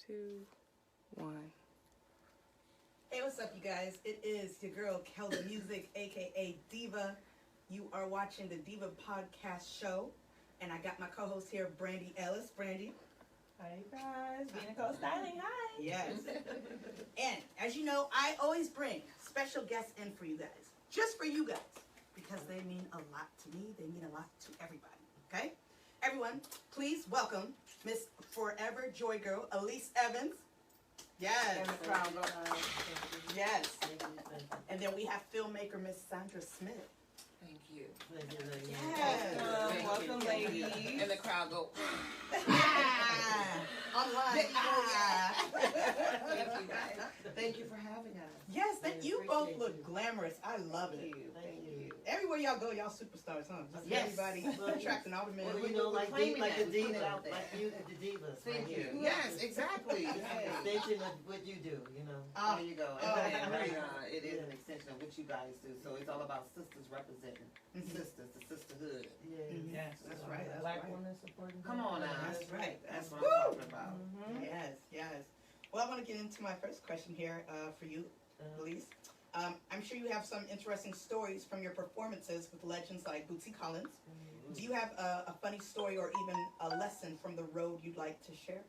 2, 1. Hey, what's up, you guys? It is your girl, Keldamuzik, aka Diva. You are watching the Diva podcast show, and I got my co-host here, Brandy Ellis. Brandy. Hi, guys. Being a co-styling. Hi. Yes. And as you know, I always bring special guests in for you guys, just for you guys, because they mean a lot to me. They mean a lot to everybody. Okay? Everyone, please welcome Miss Forever Joy Girl, Elise Evans. Yes. And the crowd goes, Yes. And then we have filmmaker Miss Sandra Smith. Thank you. Yes. Welcome, ladies. And the crowd go. Online. Thank you guys. Thank you for having us. Yes, that you both appreciate look you. glamorous. I love it. Thank you. Everywhere y'all go, y'all superstars, huh? Just Yes. everybody attracting all the men. Well, you know, like the claiming divas, that. Put it like you, the divas. Thank right you. here. Yes, exactly. It's an extension of what you do, you know. There you go. Oh, It is an extension of what you guys do. So it's all about sisters representing. Mhm. Sisters, the sisterhood. Yeah. Mhm. Yes. That's right. That's Black right. women supporting. Come on now. That's right. That's what Woo! I'm talking about. Mm-hmm. Yes, yes. Well, I want to get into my first question here for you, Elise. I'm sure you have some interesting stories from your performances with legends like Bootsy Collins. Do you have a funny story or even a lesson from the road you'd like to share?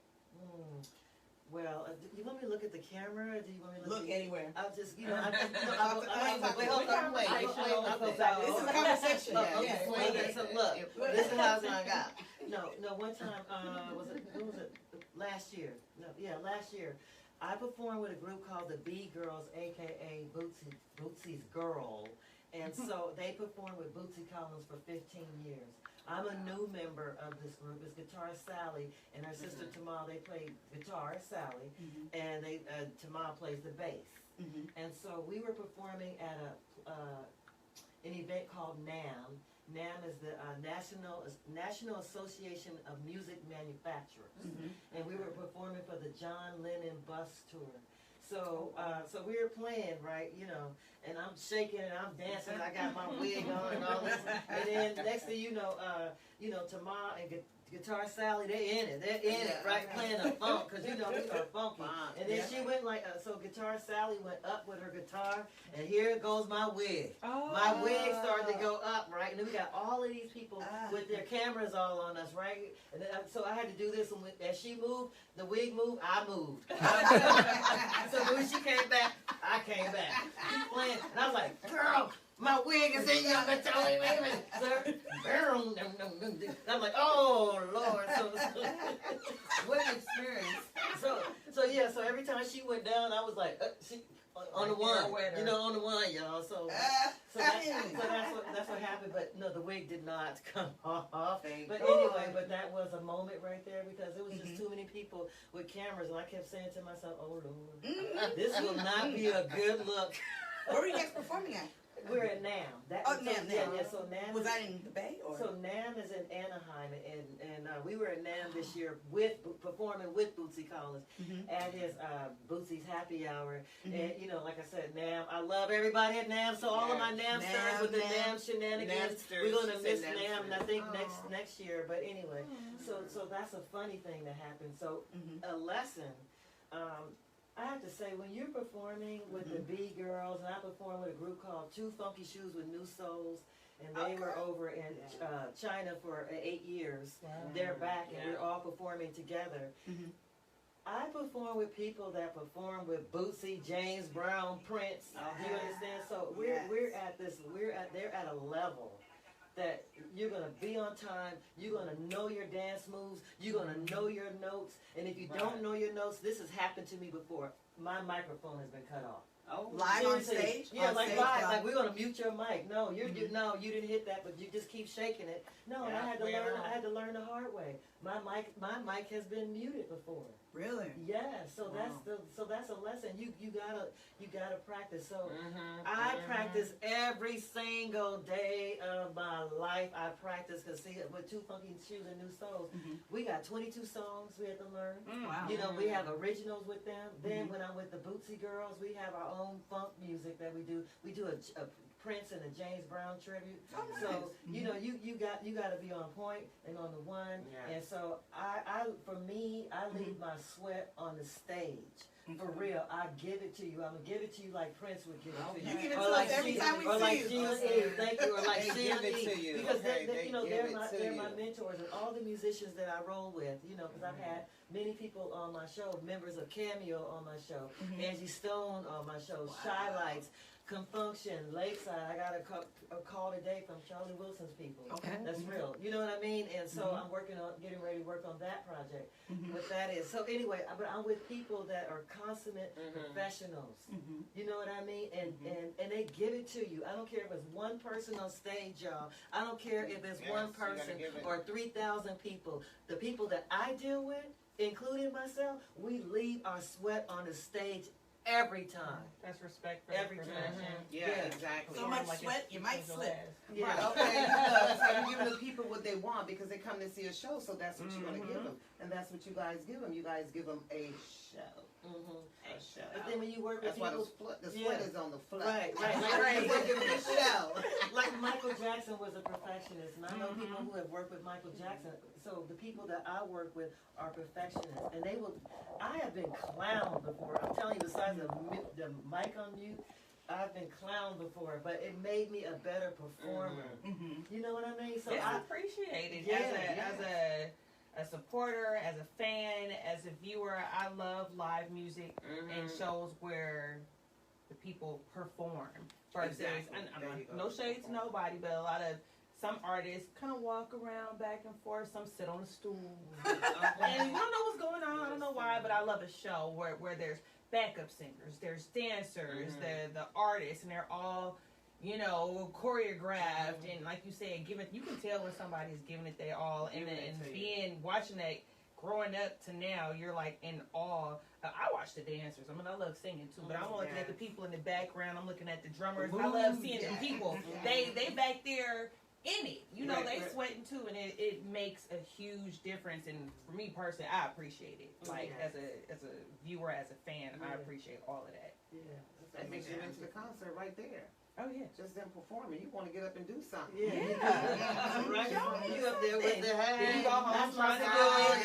Well, do you want me to look at the camera, or do you want me to Look anywhere. I'll just, Wait, hold on, wait. This is a conversation. Okay, Yeah. okay, so look, this is how it's gonna go. No, one time, when was it? Last year. Last year. I performed with a group called the B Girls, aka Bootsy's Girl. And so they performed with Bootsy Collins for 15 years. I'm a new member of this group. It's Guitarist Sally and her sister Tamal. They play guitar, Sally, and Tamal plays the bass. And so we were performing at an event called NAM. NAM is the National Association of Music Manufacturers, and we were performing for the John Lennon bus tour. So, so we were playing, right, you know, and I'm shaking and I'm dancing. I got my wig on and all this, and then next thing you know, Tamal and Guitar Sally, they're in it, right, playing a funk, because you know we are funky. And then she went like, so Guitar Sally went up with her guitar, and here goes my wig. My wig started to go up, right, and then we got all of these people with their cameras all on us, right, and then, so I had to do this, and as she moved, the wig moved, I moved. So when she came back, I came back. She's playing, and I was like, girl, my wig is in your guitar. Wait a minute, sir. And I'm like, oh, Lord. So What an experience. So every time she went down, I was like, she on the one, you know, on the one, y'all. So that's what happened. But no, the wig did not come off. But anyway, but that was a moment right there because it was just too many people with cameras, and I kept saying to myself, oh, Lord, this will not be a good look. Where were you guys performing at? We're at NAM. NAM. Yeah, so NAM. Was that in the Bay? Or? So NAM is in Anaheim, and we were at NAM this year performing with Bootsy Collins at his Bootsy's Happy Hour. And, you know, like I said, NAM, I love everybody at NAM, so all of my NAM stars with the NAM shenanigans, we're going to miss NAM, and I think next year, but anyway, so that's a funny thing that happened. So a lesson, I have to say, when you're performing with the B Girls, and I performed with a group called Two Funky Shoes with New Souls, and they were over in China for 8 years. They're back, and we're all performing together. I perform with people that perform with Bootsy, James Brown, Prince. Do you understand? So they're at a level that you're going to be on time, you're going to know your dance moves, you're going to know your notes, and if you don't know your notes, this has happened to me before. My microphone has been cut off. Oh, live on stage? Yeah, on like stage, live, like we're gonna mute your mic. No, you didn't hit that, but you just keep shaking it. No, I had to learn the hard way. My mic has been muted before. Really? Yeah, so that's a lesson. You gotta practice. So I practice every single day of my life. I practice because see, with Two Funky Shoes and New Souls, we got 22 songs we had to learn. Wow. You know, we have originals with them. Then when I'm with the Bootsy Girls, we have our own funk music that we do. We do a Prince and a James Brown tribute. So you know you got to be on point and on the one. Yeah. And so I leave my sweat on the stage. For real, I give it to you. I'm gonna give it to you like Prince would give it to you. You give it to Or like us every time we or see like you. Sheila E. Thank you. Or like They Sheila give it E. to you, Because okay? they, you know They they're give my it to they're you. my mentors and all the musicians that I roll with. You know, because I've had many people on my show, members of Cameo on my show, Angie Stone on my show, Shy Lights, Confunction, Lakeside. I got a call today from Charlie Wilson's people. Okay. That's real. You know what I mean? And so I'm getting ready to work on that project. What that is. So anyway, but I'm with people that are consummate professionals. You know what I mean? And they give it to you. I don't care if it's one person on stage, y'all. I don't care if it's Yes, one you gotta person give it. or 3,000 people. The people that I deal with, including myself, we leave our sweat on the stage every time. That's respect for Every the time. profession. Yeah, Yeah. exactly. So much Like sweat, it's you might slip. Yeah. Right, okay, so you're giving the people what they want because they come to see a show, so that's what you're going to give them. And that's what you guys give them. You guys give them a show. A show. But then when you work with That's why people, the sweat is on the flat. right. They give them a show. Like Michael Jackson was a perfectionist, and I know people who have worked with Michael Jackson. So the people that I work with are perfectionists, and I have been clowned before. I'm telling you, besides the mic on mute, I've been clowned before, but it made me a better performer. You know what I mean? So It's I appreciated Yeah, as a supporter, as a fan, as a viewer. I love live music and shows where the people perform versus, Exactly. and There you go. no shade to nobody, but a lot of some artists kind of walk around back and forth. Some sit on a stool, and you don't know what's going on. I don't know why, but I love a show where there's backup singers, there's dancers, the artists, and they're all, you know, choreographed and like you said, you can tell when somebody's giving it their all, and watching that, growing up to now, you're like in awe. I watch the dancers. I mean, I love singing too, but I'm looking at the people in the background. I'm looking at the drummers. I love seeing the people. They back there in it. You know, they sweating too, and it makes a huge difference. And for me personally, I appreciate it. Like as a viewer, as a fan, I appreciate all of that. That makes you into the concert right there. Oh yeah. Just them performing. You want to get up and do something. Right. You up there with the Then hand. you go home That's trying to my do song.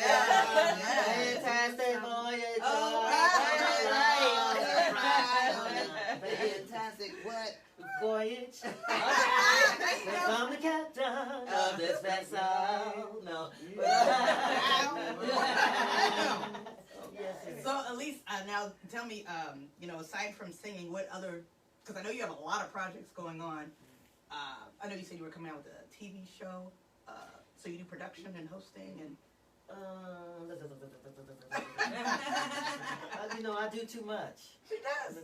it. Fantastic voyage. Fantastic. What? Voyage. I'm the captain of this vessel. No. So Elise, now tell me, you know, aside from singing, what other? Because I know you have a lot of projects going on. I know you said you were coming out with a TV show. So you do production and hosting and. You know, I do too much. She does.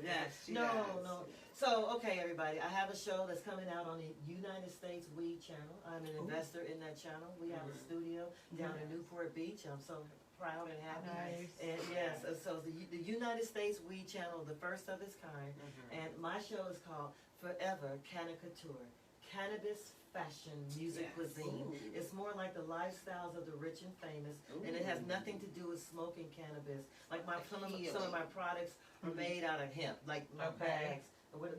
Yes, she No. does. So, okay, everybody, I have a show that's coming out on the United States We channel. I'm an investor in that channel. We have a studio down in Newport Beach. I'm so proud and happy. Nice. And yes, so the United States We channel, the first of its kind. And my show is called Forever Canicature. Cannabis fashion, music, cuisine. It's more like the lifestyles of the rich and famous, and it has nothing to do with smoking cannabis. Like some of my products are made out of hemp, like my bags.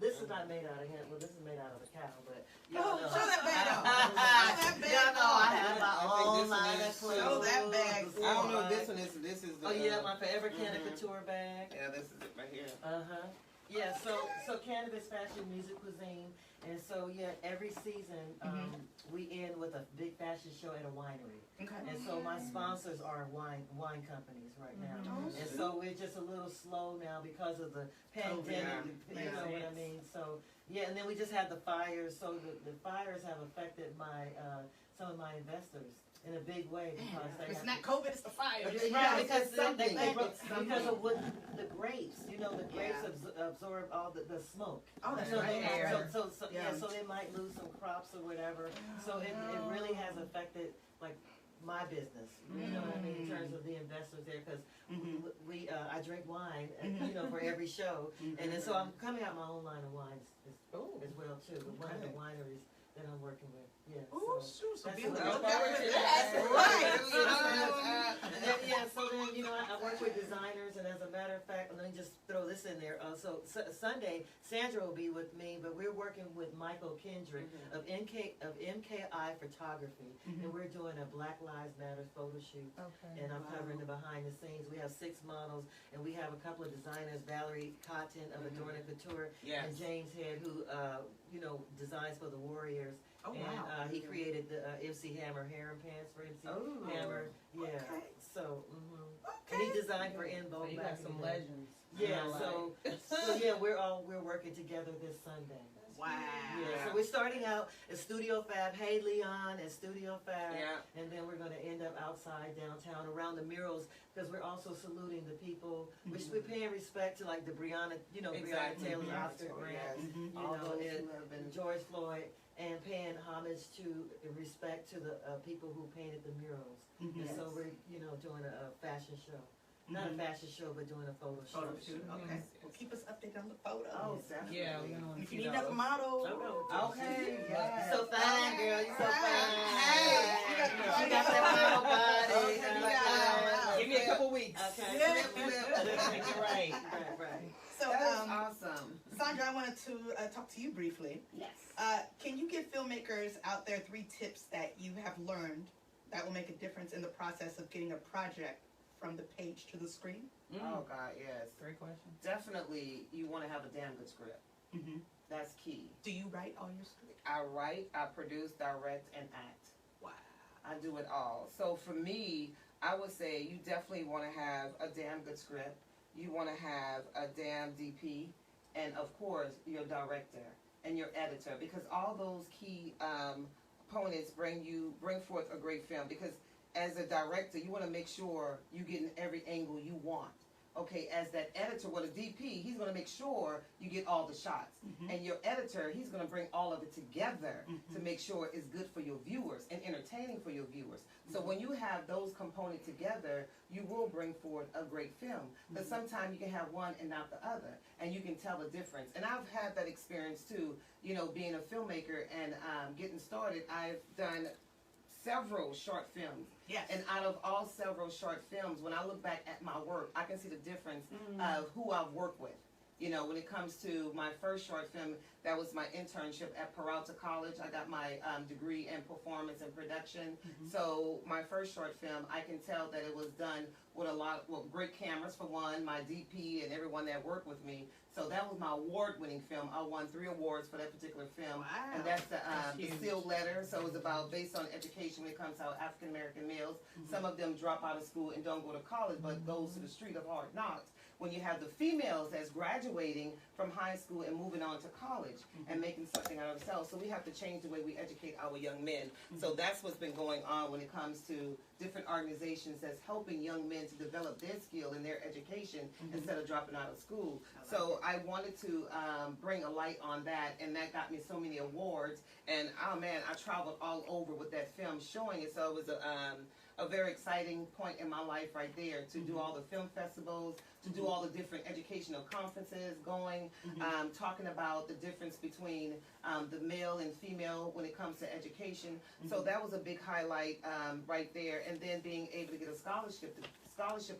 This is not made out of hemp. Well, this is made out of a cow, but y'all know. Show that bag off. Y'all know I have my own line of clothes. Show that bag. I don't know if this one is. This is the. Oh yeah, my Forever Canicature bag. Yeah, this is it right here. Yeah, so cannabis fashion, music, cuisine, and so yeah, every season we end with a big fashion show at a winery. Okay. And so my sponsors are wine companies right now, and so we're just a little slow now because of the pandemic. You know what I mean? So yeah, and then we just had the fires. So the fires have affected my some of my investors in a big way because they It's have not COVID, it's the fire. Right, because something. because of what the grapes, you know, the grapes absorb all the smoke. Oh, that's So right. so they might lose some crops or whatever. So it really has affected like my business. You know what I mean in terms of the investors there because I drink wine, you know, for every show, and then so I'm coming out my own line of wines as well too. With one of the wineries that I'm working with. Yeah. Oh, shoot. So that's be on the what- lookout for That's that. Right. Yeah, so then then, you know, I work with designers, and as a matter of fact, let me just throw this in there. Sunday, Sandra will be with me, but we're working with Michael Kendrick of MKI Photography, and we're doing a Black Lives Matter photo shoot. Okay. And I'm covering the behind the scenes. We have 6 models, and we have a couple of designers, Valerie Cotton of Adorna Couture, and James Head, who, you know, designs for the Warriors. Oh, and wow. he created the MC Hammer harem pants for MC Hammer. Yeah. Okay. So, and he designed for In So Vogue you back got in some the day. legends. Yeah. So yeah, we're working together this Sunday. Wow. Yeah. So we're starting out at Studio Fab, Hey Leon at Studio Fab, and then we're going to end up outside downtown around the murals because we're also saluting the people. We're paying respect to like the Breonna, you know, Breonna Taylor, Oscar Grant, you know, and George Floyd. And paying homage to respect to the people who painted the murals. And so we're, you know, doing a fashion show. Not a fashion show, but doing a photo shoot. Okay. Well, keep us updated on the photos. Oh, definitely. Yeah, we're gonna If you need another model. Okay, yes. You so fine, girl. You so fine. Hey, She got that model body. Give me a couple weeks. Okay. Right. So, That is awesome. Sandra, I wanted to talk to you briefly. Yes. Can you give filmmakers out there 3 tips that you have learned that will make a difference in the process of getting a project from the page to the screen? Oh God, yes. Great question. Definitely, you want to have a damn good script. That's key. Do you write all your scripts? I write, I produce, direct, and act. Wow. I do it all. So for me, I would say you definitely want to have a damn good script. You want to have a damn DP, and of course your director and your editor, because all those key components bring forth a great film. Because as a director, you want to make sure you get in every angle you want. Okay, as that editor, well, the DP, he's going to make sure you get all the shots. And your editor, he's going to bring all of it together to make sure it's good for your viewers and entertaining for your viewers. So when you have those components together, you will bring forward a great film. But sometimes you can have one and not the other, and you can tell the difference. And I've had that experience too, you know, being a filmmaker and getting started. I've done several short films. Yes. And out of all several short films, when I look back at my work, I can see the difference of who I've worked with. You know, when it comes to my first short film, that was my internship at Peralta College. I got my degree in performance and production. So my first short film, I can tell that it was done with great cameras for one, my DP and everyone that worked with me. So that was my award-winning film. I won 3 awards for that particular film. Wow. And that's the sealed letter. So it's about based on education when it comes to our African-American males. Some of them drop out of school and don't go to college, but goes to the street of hard knocks. When you have the females that's graduating from high school and moving on to college and making something out of themselves. So we have to change the way we educate our young men. So that's what's been going on when it comes to different organizations that's helping young men to develop their skill in their education instead of dropping out of school. So I wanted to bring a light on that, and that got me so many awards. And oh man, I traveled all over with that film showing it. So it was a very exciting point in my life right there to do all the film festivals, to do all the different educational conferences going, talking about the difference between the male and female when it comes to education. So that was a big highlight right there. And then being able to get a scholarship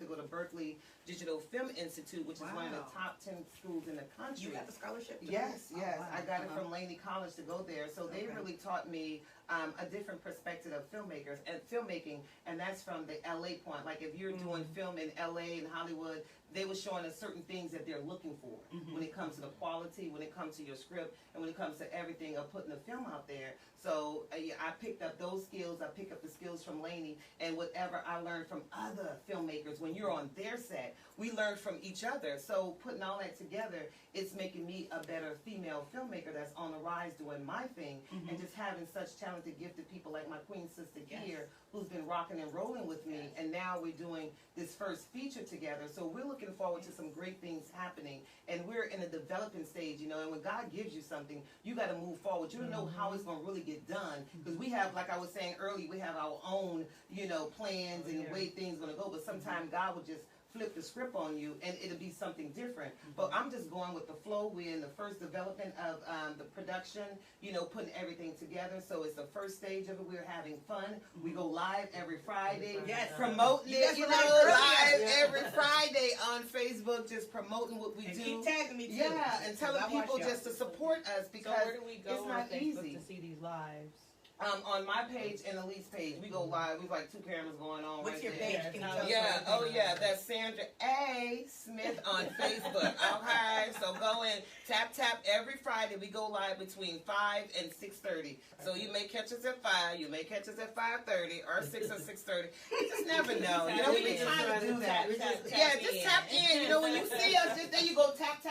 to go to Berkeley Digital Film Institute, which is one of the top 10 schools in the country. You got the scholarship? Yes, yes. Oh, wow. I got it from Laney College to go there. So they really taught me a different perspective of filmmakers and filmmaking, and that's from the LA point. Like if you're doing film in LA and Hollywood, they were showing us certain things that they're looking for when it comes to the quality, when it comes to your script, and when it comes to everything of putting the film out there. So I picked up those skills. I picked up the skills from Laney, and whatever I learned from other filmmakers when you're on their set, we learned from each other. So putting all that together, it's making me a better female filmmaker that's on the rise doing my thing, and just having such talented, gifted people like my queen sister here, who's been rocking and rolling with me, and now we're doing this first feature together. So we're looking forward to some great things happening, and we're in a developing stage, you know, and when God gives you something, you got to move forward. You don't know how it's going to really get done, because we have, like I was saying earlier, we have our own, you know, plans and the way things going to go, but sometimes God will just flip the script on you and it'll be something different. But I'm just going with the flow. We're in the first development of the production, you know, putting everything together. So it's the first stage of it. We're having fun. We go live every Friday. Yes. Promoting it, you know, live. live every Friday on Facebook, just promoting what we And do. keep tagging me too. Yeah, and telling I watch people y'all. just to support us So because where do we go it's on not Facebook easy. to see these lives? On my page and Elise page, we go live. We've like 2 cameras going on. What's right your there. page? Can you tell us Yeah, what it is? that's Sandra A. Smith on Facebook. Okay, so go in, tap every Friday. We go live between 5 and 6:30. So you may catch us at 5, you may catch us at 5:30 or 6 or 6:30. You just never know. You know, we be trying to do that. Just tap in. You know, when you see us, just there you go, tap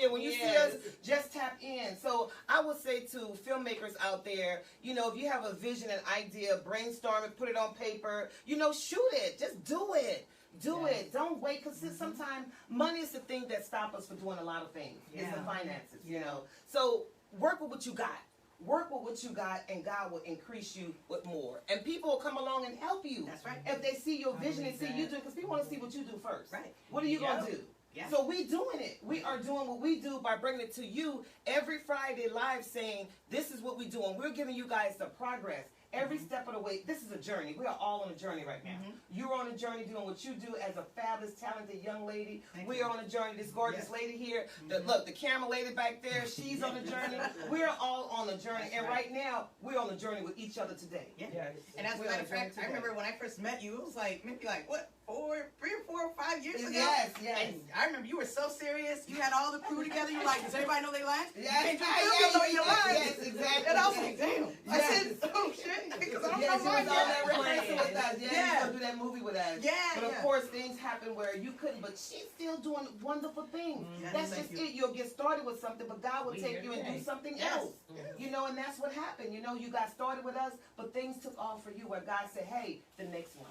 in. When you see us, just tap in. So I would say to filmmakers out there, you know, if you have a vision, an idea, brainstorm it, put it on paper, you know, shoot it. Just do it. Do it. Don't wait, because sometimes money is the thing that stops us from doing a lot of things. It's the finances, you know. So work with what you got. Work with what you got, and God will increase you with more. And people will come along and help you. That's right. If they see your vision and see you do it, because people want to see what you do first. Right. What are you going to do? Yeah. So we doing it. We are doing what we do by bringing it to you every Friday live, saying this is what we do, and we're giving you guys the progress. Every step of the way, this is a journey. We are all on a journey right now. You're on a journey doing what you do as a fabulous, talented young lady. We are on a journey. This gorgeous lady here, look, the camera lady back there, she's on a journey. We're all on a journey. And right now, we're on a journey with each other today. Yeah. Yes. And as a matter of fact, I remember when I first met you, it was like maybe like what, 3 or 4 or 5 years ago. Yes. And I remember you were so serious. You had all the crew together. You were like, does everybody know they lines? Yes, You know your lines. yes, exactly. And I was like, damn. I Yes. said, oh shit, because I don't Yes, know she was mine on yet. that rehearsal with us. Yeah, Yeah. she's gonna do that movie with us. Yeah, But of yeah. course, things happen where you couldn't. But she's still doing wonderful things. Yes, That's thank just you. it. You'll get started with something, but God will We take here you and today. do something Yes. else. You know, and that's what happened. You know, you got started with us, but things took off for you. Where God said, "Hey, the next one,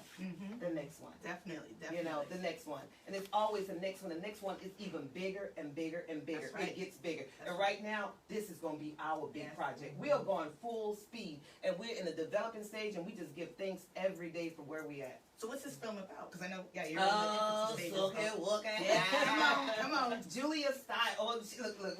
the next one." Definitely. You know, the next one. And it's always the next one. The next one is even bigger and bigger and bigger. That's right. It gets bigger. That's and right now, this is going to be our big Yes. project. We are going full speed. And we're in the developing stage, and we just give thanks every day for where we at. So what's this film about? Because I know, you're on the infancy stages. look at Yeah, come on. Julia Stiles. Oh,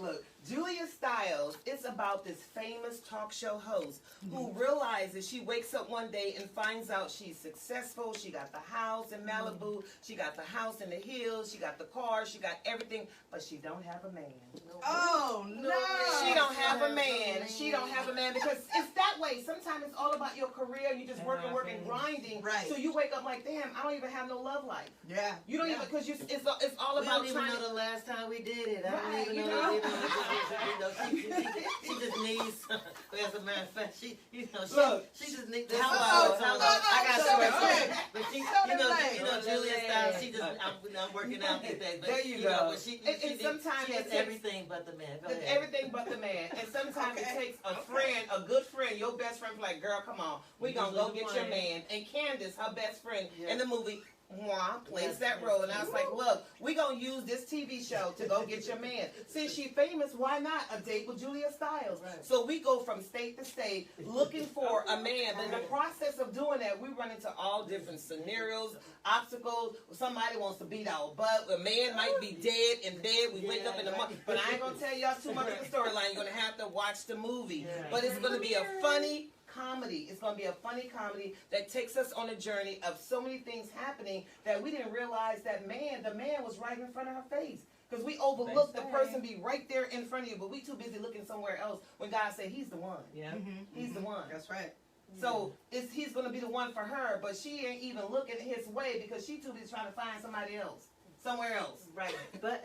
look. Julia Stiles. It's about this famous talk show host who realizes she wakes up one day and finds out she's successful. She got the house in Malibu. She got the house in the hills. She got the car. She got everything, but she don't have a man. Oh, no. She don't have a man. She don't have a man because it's that way. Sometimes it's all about your career. You just working, grinding. Right. So you wake up like, damn, I don't even have no love life. Yeah. You don't even, because it's all We about don't even trying know the last time we did it. I Right, don't you even know? know. She just needs. As a matter of fact, she Look, she just needs. hello, I got so short good. too. But she, So you good. know, Julia Stiles. She just, I'm working out these days. But, There you know, go. but she And sometimes she it has takes- everything but the man. Go ahead. everything but the man. And sometimes it Okay. takes a friend, a good friend, your best friend, like, girl, come on, we You gonna just go leave get the your plan. man. And Candace, her best friend Yeah. in the movie, plays Yes, that yes, role. And I was yes. like, look, we gonna use this TV show to go get your man. Since she famous, why not a date with Julia Stiles? Right. So we go from state to state looking for a man. But in the process of doing that, we run into all different scenarios, obstacles. Somebody wants to beat our butt. A man might be dead and dead. We wake up in the morning. But I ain't gonna tell y'all too much of the storyline. You're gonna have to watch the movie. Yeah. But it's gonna be a funny comedy. It's going to be a funny comedy that takes us on a journey of so many things happening that we didn't realize that the man was right in front of her face. Because we overlook the person be right there in front of you, but we too busy looking somewhere else when God said he's the one. Yeah. He's the one. That's right. So he's going to be the one for her, but she ain't even looking his way because she too busy trying to find somebody else. Somewhere else. Right, but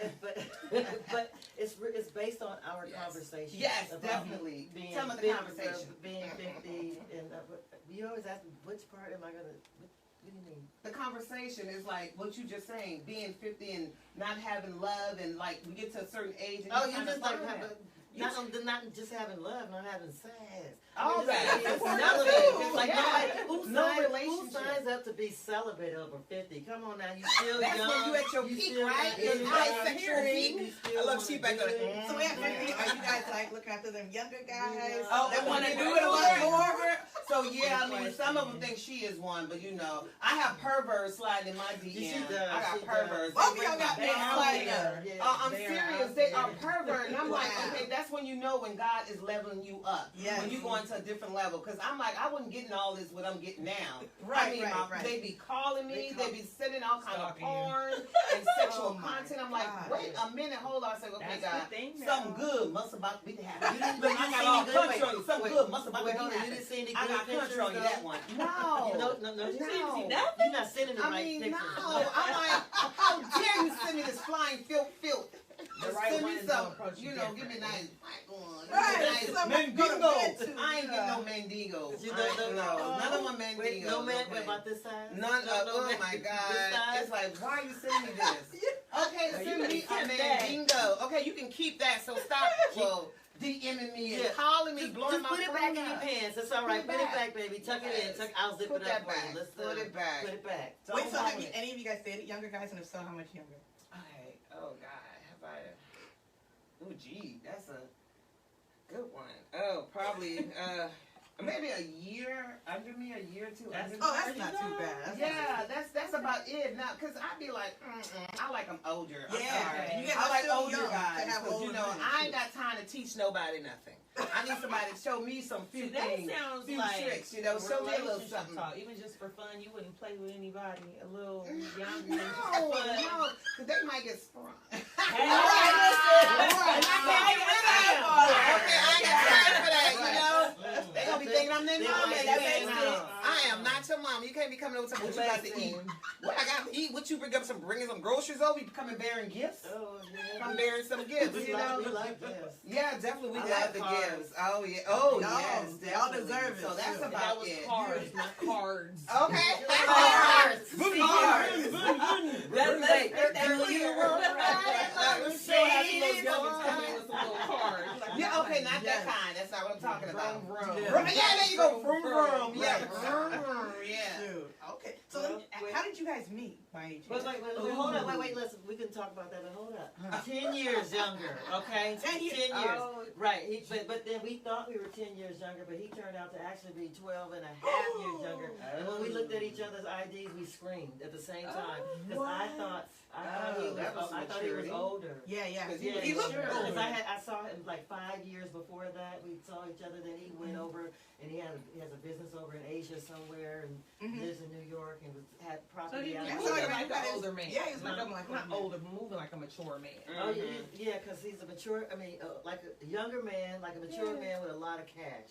it's based on our conversation. Yes, about definitely. Being Tell me the 50, conversation. Being 50, and you always ask me, which part am I gonna? What do you mean? The conversation is like what you just saying, being 50 and not having love, and like we get to a certain age and You kinda just like find have that. not just having love, not having sex. All that. It's That's celibate. true. It's like Yeah. who No signs relationship. up to be celibate over 50? Come on now, you still That's young. when you at your peak, still right? got Your energy. high sexual You peak. still I love wanna she back do on it. it. So at 50, are you guys like looking after them younger guys Oh, that want to yeah. do it a lot more? So yeah, I mean, some of them think she is one, but you know, I have perverts sliding in my DM. I got perverts. Both of y'all got me sliding. I'm serious. They are pervert, and I'm like, okay, that's when you know when God is leveling you up. Yes. When you go into a different level, because I'm like, I wouldn't get in all this what I'm getting now. Right, I mean, right. they be calling me, they be sending all kind of Stalking porn and sexual Oh, my content. I'm like, God. wait a minute, hold on. I said, okay, That's God, the thing now. something good must about to be happening. You Look, I didn't got see all any good- country on you. Something wait, good must about to wait, be hold on. You happening. didn't see any I good got country pictures, on you that though? one. You No. no, You didn't see No. nothing? you're not sending the I right mean, pictures. no. I'm like, how dare you send me this flying filth? The right Send one me is some, gonna approach you you know, give me a different. nice, Right, someone go to Mendigo. bed too, I ain't yeah. getting no Mendigos. You I know, ain't- no, none of them Mendigos. Wait, no man okay. about this size? None of, No oh man my this God. size? It's like, why are you sending me this? Okay, No, you send me can a keep that. Mandingo. Okay, you can keep that, so stop, well, DMing me and Yeah. calling me, Just blowing my put it phone back in up. your pants. It's all right. Put Put it it back, baby. Tuck it in. Yes. I'll zip Put it that up for back. you. Let's Put it back. Put it back. Wait, so Don't have want you, it. any of you guys dated younger guys, and if so, how much younger? Okay. Oh God, have I? Oh gee, that's a good one. Oh, probably maybe a year under me, a year or two under me. Oh, that's not too bad. Yeah, that's about it now. Cause I'd be like, I like them older. I'm Yeah, sorry. you get I like still older young to guys. have Cause you older know, men, I ain't too. got time to teach nobody nothing. I need somebody to show me some few See, that things, sounds few like tricks. You know, show me a little relationship something. talk. Even just for fun, you wouldn't play with anybody a little young. No, no, cause they might get sprung. Okay, I ain't got time for that, you know? They gonna be thinking I'm their mom. I am not your mom. You can't be coming over to what you got to eat. What I got to eat? What you bringing some groceries over? You coming bearing gifts? Oh, yeah. I'm bearing some gifts, We you know? like gifts. Yeah, definitely we I got like the cards. gifts. Oh yeah. Oh No, yes, y'all definitely. deserve it, So that's too. That about was it. cards, not cards. Okay. Cards. Cards. Yeah, okay, not that kind. That's not what I'm talking about. Yeah, there you go. Vroom, vroom. Yeah. Vroom, vroom. Yeah. Dude, okay. So, Well, wait. how did you guys meet by any Wait, chance? hold up. Wait, listen. We can talk about that, but hold up. 10 years younger, okay? 10 years. 10 years. Oh. Right. But then we thought we were 10 years younger, but he turned out to actually be 12 and a half years younger. And when we looked at each other's IDs, we screamed at the same time. Because I thought he was older. Yeah, yeah. Because Yeah, He looked sure. older. Because I saw him like 5 years before that. We saw each other. Then he went over and he has a business over in Asia somewhere and lives in New York and had So property he out was Yeah, there. so moving like, like an older man. Yeah, he was looking like not a man. older, but moving like a mature man. Oh yeah, because he's a mature. I mean, like a younger man, like a mature man with a lot of cash.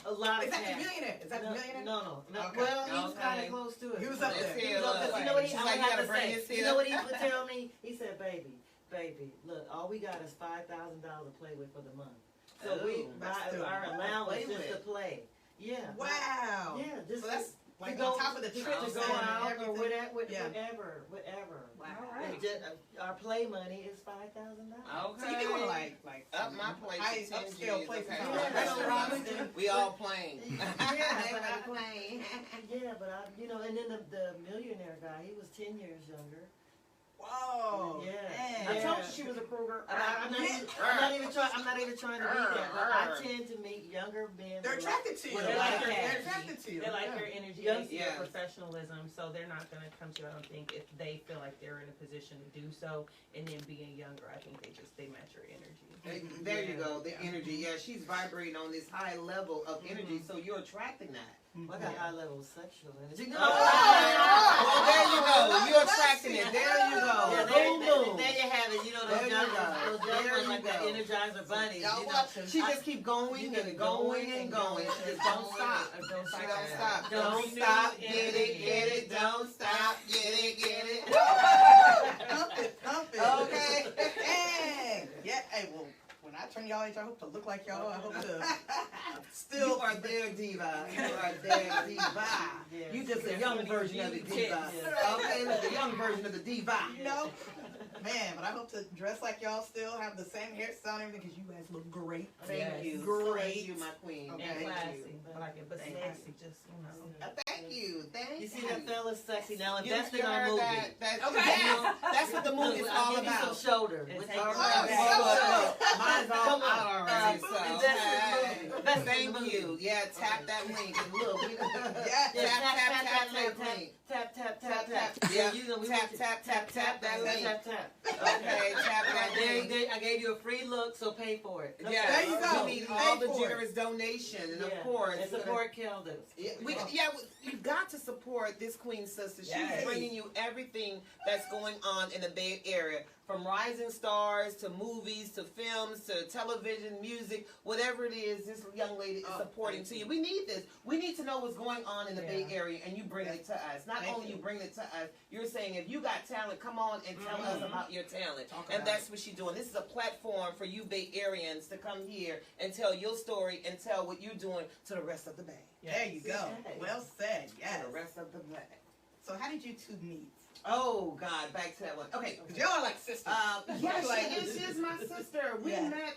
A lot of Is that cash. the millionaire? Is that the millionaire? No. Okay. Well, he was Okay. kind of close to it. He was up there. Let's You hear know, it. 'cause you know what he, She's I like, have you gotta to bring say. this You here. know what he would tell me? He said, "Baby, look, all we got is $5,000 to play with for the month. So our allowance Play is to with. play. Yeah. Wow. Yeah, just So that's like to on go- top of the to trips go and out or everything. whatever, Yeah. whatever. Wow. Alright. It's just, our play money is $5,000. Okay. So you be going to like Up my plate to high 10 upscale G's, places, okay. like restaurants. We all playing. Yeah, Everybody playing. Yeah, but and then the millionaire guy, he was 10 years younger. Whoa. Yeah. Dang. I told you she was a Kruger. I'm not even trying to be that. But I tend to meet younger men. They're attracted to you. With a They're lot like of your cash. They're attracted to you. They like Yeah. your energy, Yes. they see your Yes. professionalism, so they're not going to come to you, I don't think, if they feel like they're in a position to do so. And then being younger, I think they match your energy. There you go, the energy. Yeah, she's vibrating on this high level of energy, so you're attracting that. I got high level sexual energy. Well, there you go. You're attracting it. There you go. Yeah, there you have it. You know, There those you young go. ones There like you the go. Energizer bunnies. Y'all You know, watching. She just keep going and going and going. She just don't stop. Don't She stop. don't stop. Don't Don't renew stop. energy. Get it. Don't stop. Get it. Pump it. Okay. Dang. Yeah. Hey, well, when I turn y'all age, I hope to look like y'all. I hope to still. You are their diva. You are their diva. Yeah. You just a young version of the diva. Yeah. Okay, look, the young version of the diva. You know. Man, but I hope to dress like y'all still, have the same hairstyle and everything, because you guys look great. Thank you. Great. You, my queen. Okay. And Thank classy. you. I like it, but Thank sexy, just, you know. Thank you. Thank you. You see that fella's sexy. Now You invest in heard our movie. that, Okay. yes, that's what the Look, movie's I'll all give you about. some shoulder. And With take your your back. back. Mine's all Come on. out already. So, Invest in the hey. movie. Invest in the Thank movie. you. Yeah, tap that link. And look, we Yes. Yeah, tap link. tap, Tap, tap. Yeah, Yeah, you know, we tap, want you- tap, that Tap, link. tap. Okay, tap that link. I gave you a free look, so pay for it. Yeah, There you go. we need Pay all the for it. generous donation, and Yeah. of course, And support Keldamuzik. you've got to support this queen sister. She's Yes. bringing you everything that's going on in the Bay Area, from rising stars to movies to films to television, music, whatever it is. This young lady is supporting to you. We need this. We need to know what's going on in the Bay Area, and you bring it to us. Not Thank only you. you bring it to us, you're saying if you got talent, come on and tell us about your talent. Talk And about that's what she's doing. This is a platform for you Bay Areans to come here and tell your story and tell what you're doing to the rest of the Bay. There you go. Yes. Well said. Yes. To the rest of the Bay. So how did you two meet? Oh God, back to that one. Okay. Because y'all are like sisters. Yeah, Like- she's my sister. We Yeah. met.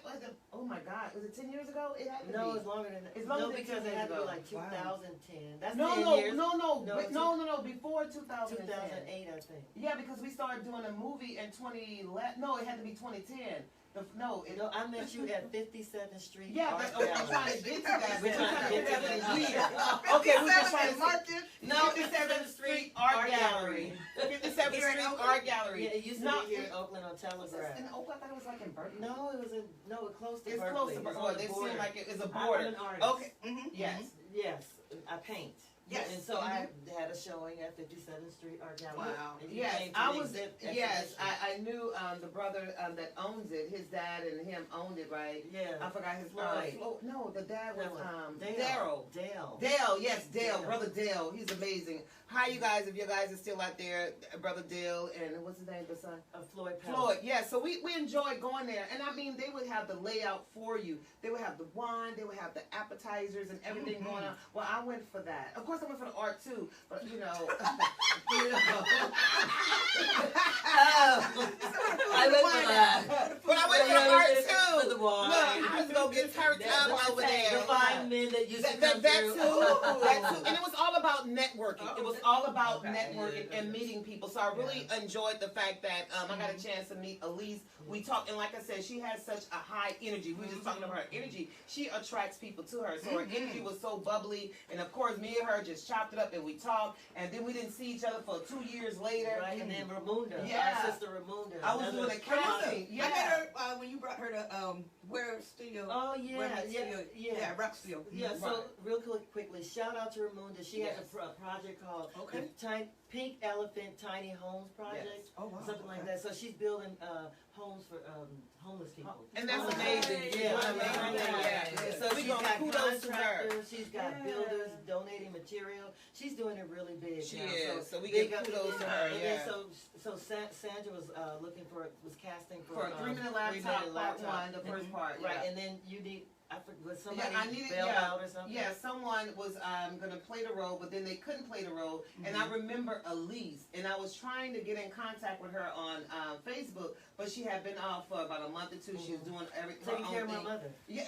Oh my God, was it 10 years ago? It had to No, be. it's longer than that. It's longer no, than because 10 it had to be years like ago. 2010. That's No, 10 no, years. no, No, before 2010. 2008, I think. Yeah, because we started doing a movie in 2011. No, it had to be 2010. No, I met you at 57th Street. yeah, Art but I'm Gallery. trying to get to that. We're trying to get to that. Yeah. Okay, we're just 57 trying in to Market. No, 57th Street Art Gallery. 57th Here in Street Oakland? Art Gallery. Yeah, it used to No, be here in Oakland on Telegraph. In Oakland, I thought it was like in Berkeley. No, it was close to It's Berkeley. close to It's Berkeley. on Well, the they border. seem like it is a I'm border. an artist. Okay. Mm-hmm. Yes. Yes, I paint. Yes. And so I had a showing at 57th Street Art Gallery. Wow. And you Yes, came to I the was. exhibit- Yes, exhibition. I knew the brother that owns it. His dad and him owned it, right? Yeah. I forgot his Floyd. no, the dad was Dale. Daryl. Dale. Dale, yes, Dale, Dale. brother Dale. He's amazing. Hi, you guys. If you guys are still out there, brother Dale and what's his name, the son? Floyd Powell. Floyd, yeah. So we enjoyed going there, and I mean, they would have the layout for you. They would have the wine, they would have the appetizers and everything going on. Well, I went for that. Of course, I went for the art too, but you know, I went for that. But I went for the art too. For the wine. Look, I was gonna get turned up over there. The fine men that used to come That through. too. And it was all about networking. It was all about Okay. networking and meeting people. So I really enjoyed the fact that I got a chance to meet Elise. We talked, and like I said, she has such a high energy. We were just talking about her energy. She attracts people to her. So her energy was so bubbly. And of course, me and her just chopped it up and we talked. And then we didn't see each other for 2 years later. Right, and then Ramunda, Yeah. our sister Ramunda. I was doing a casting. I met her when you brought her to Where Studio. Oh yeah, Where yeah, Studio. yeah. Rock Studio. Yeah, Right. so real quickly, shout out to Ramunda. She has a project called Okay. the Pink Elephant Tiny Homes Project, Yes. Oh wow. something like that. So she's building homes for homeless people. And that's Oh, amazing. Yeah, What I an mean, amazing thing. yeah. So We she's gonna got kudos to her. contractors, she's got Yeah. builders donating material. She's doing it really big. She now. is. So we big give up- kudos to her. And Yeah. then so Sandra was casting For a 3-minute 3-minute laptop, part laptop. one, the first part. Right, Yeah. and then you need. I forgot, was somebody Yeah, I needed, bailed yeah, out or something? yeah, someone was gonna play the role, but then they couldn't play the role. And I remember Elise, and I was trying to get in contact with her on Facebook, but she had been off for about a month or two. She was doing everything. Taking care of my mother. Yeah,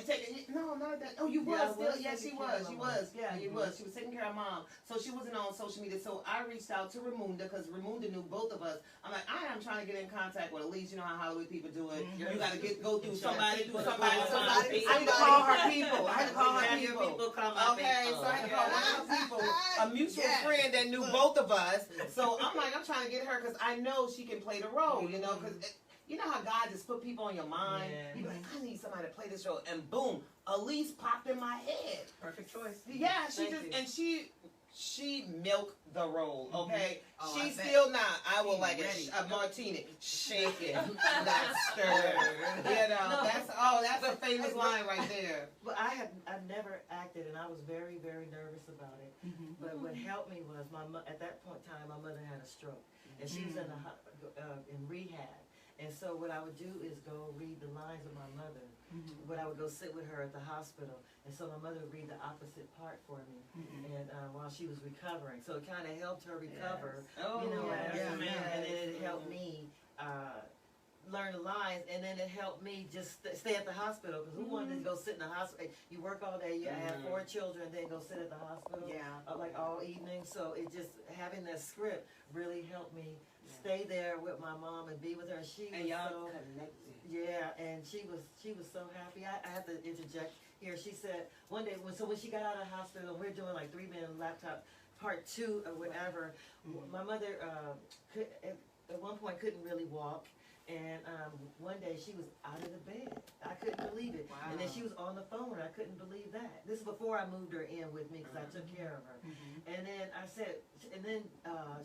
no, not that. Oh, you was Yeah, I still. was Yeah, she taking care of was. my She mom. was. Yeah, you was. She was taking care of mom, so she wasn't on social media. So I reached out to Ramunda because Ramunda knew both of us. I'm like, I am trying to get in contact with Elise. You know how Hollywood people do it. You gotta go through somebody, somebody. I had to call her people. I had to call her Have your people. people call my Okay, people. so I had to call one of her people, a mutual Yes. friend that knew both of us. So I'm like, I'm trying to get her because I know she can play the role, you know, because you know how God just put people on your mind. Yeah. You be like, I need somebody to play this role, and boom, Elise popped in my head. Perfect choice. Yeah, she Thank just you. and she milked the role. Okay, Oh, I she's bet. still not. I will She's like ready. a martini, shake it, not stir. You know, that's a famous line right there. But I've never acted, and I was very, very nervous about it. But what helped me was at that point in time, my mother had a stroke, and she was in rehab. And so what I would do is go read the lines of my mother. But I would go sit with her at the hospital, and so my mother would read the opposite part for me, and while she was recovering. So it kind of helped her recover. Oh, You know, yeah, and man. then it helped me learn the lines, and then it helped me just stay at the hospital. Because who wanted to go sit in the hospital? You work all day, you have 4 children, and then go sit at the hospital, like all evening. So it just having that script really helped me stay there with my mom and be with her. She And was y'all so connected. yeah, and she was so happy. I have to interject here. She said one day when she got out of the hospital, we're doing like 3-minute laptop part 2 or whatever. My mother could at one point couldn't really walk. And one day she was out of the bed. I couldn't believe it. Wow. And then she was on the phone. I couldn't believe that. This is before I moved her in with me because I took care of her. And then I said, and then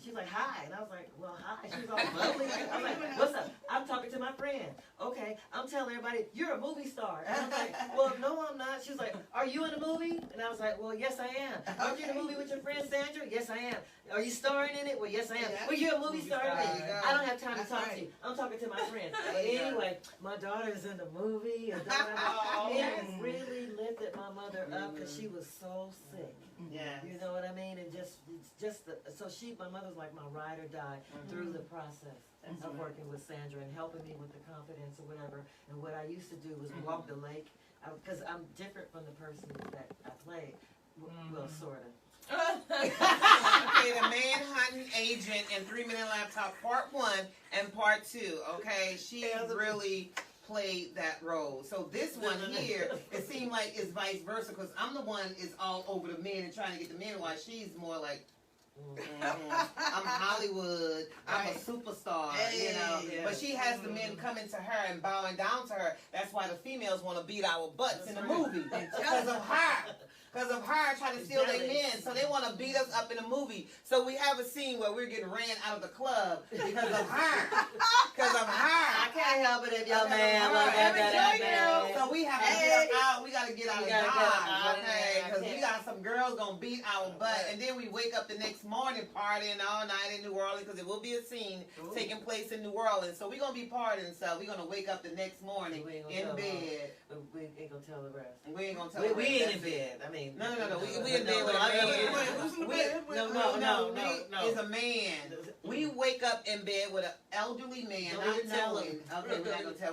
she's like, hi. And I was like, well, hi. She was all bubbly. I was like, what's up? I'm talking to my friend. Okay. I'm telling everybody, you're a movie star. And I was like, well, no, I'm not. She was like, are you in the movie? And I was like, well, yes, I am. Aren't you in the movie with your friend Sandra? Yes, I am. Are you starring in it? Well, yes, I am. Well, you're a movie star. I don't have time to talk to you. I'm talking to my friend. But anyway, my daughter's in the movie. And it really lifted my mother up because she was so sick. Yeah. You know what I mean? And my mother's like my ride or die through the process of working with Sandra and helping me with the confidence or whatever. And what I used to do was walk the lake because I'm different from the person that I played. Well, sort of. Okay, the manhunting agent in 3-minute laptop part 1 and part 2. Okay, she really played that role. So this one here, it seemed like it's vice versa because I'm the one is all over the men and trying to get the men, while she's more like, I'm Hollywood, I'm a superstar, you know. But she has the men coming to her and bowing down to her. That's why the females want to beat our butts in the movie because of her. Because of her trying to steal their men. So they want to beat us up in a movie. So we have a scene where we're getting ran out of the club because of her. Because of her. I can't help it if your man So we have to get out. We got to get out of Dodge, okay? Because we got some girls going to beat our butt. And then we wake up the next morning partying all night in New Orleans because it will be a scene taking place in New Orleans. So we're going to be partying. So we're going to wake up the next morning in bed. We ain't going to tell the rest. We ain't going to tell the rest. We ain't in bed. I mean, no. We in bed with a man. No. Is a man. We wake up in bed with an elderly man. Not knowing. Okay, we're not gonna tell.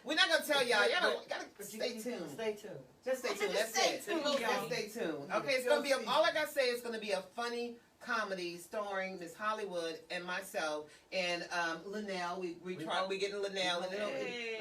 We're not gonna tell y'all. Y'all gotta stay tuned. Stay tuned. Just stay tuned. That's it. Just stay tuned. Okay, it's gonna be. All I gotta say is gonna be a funny comedy starring Miss Hollywood and myself and Linnell. We getting Linnell, and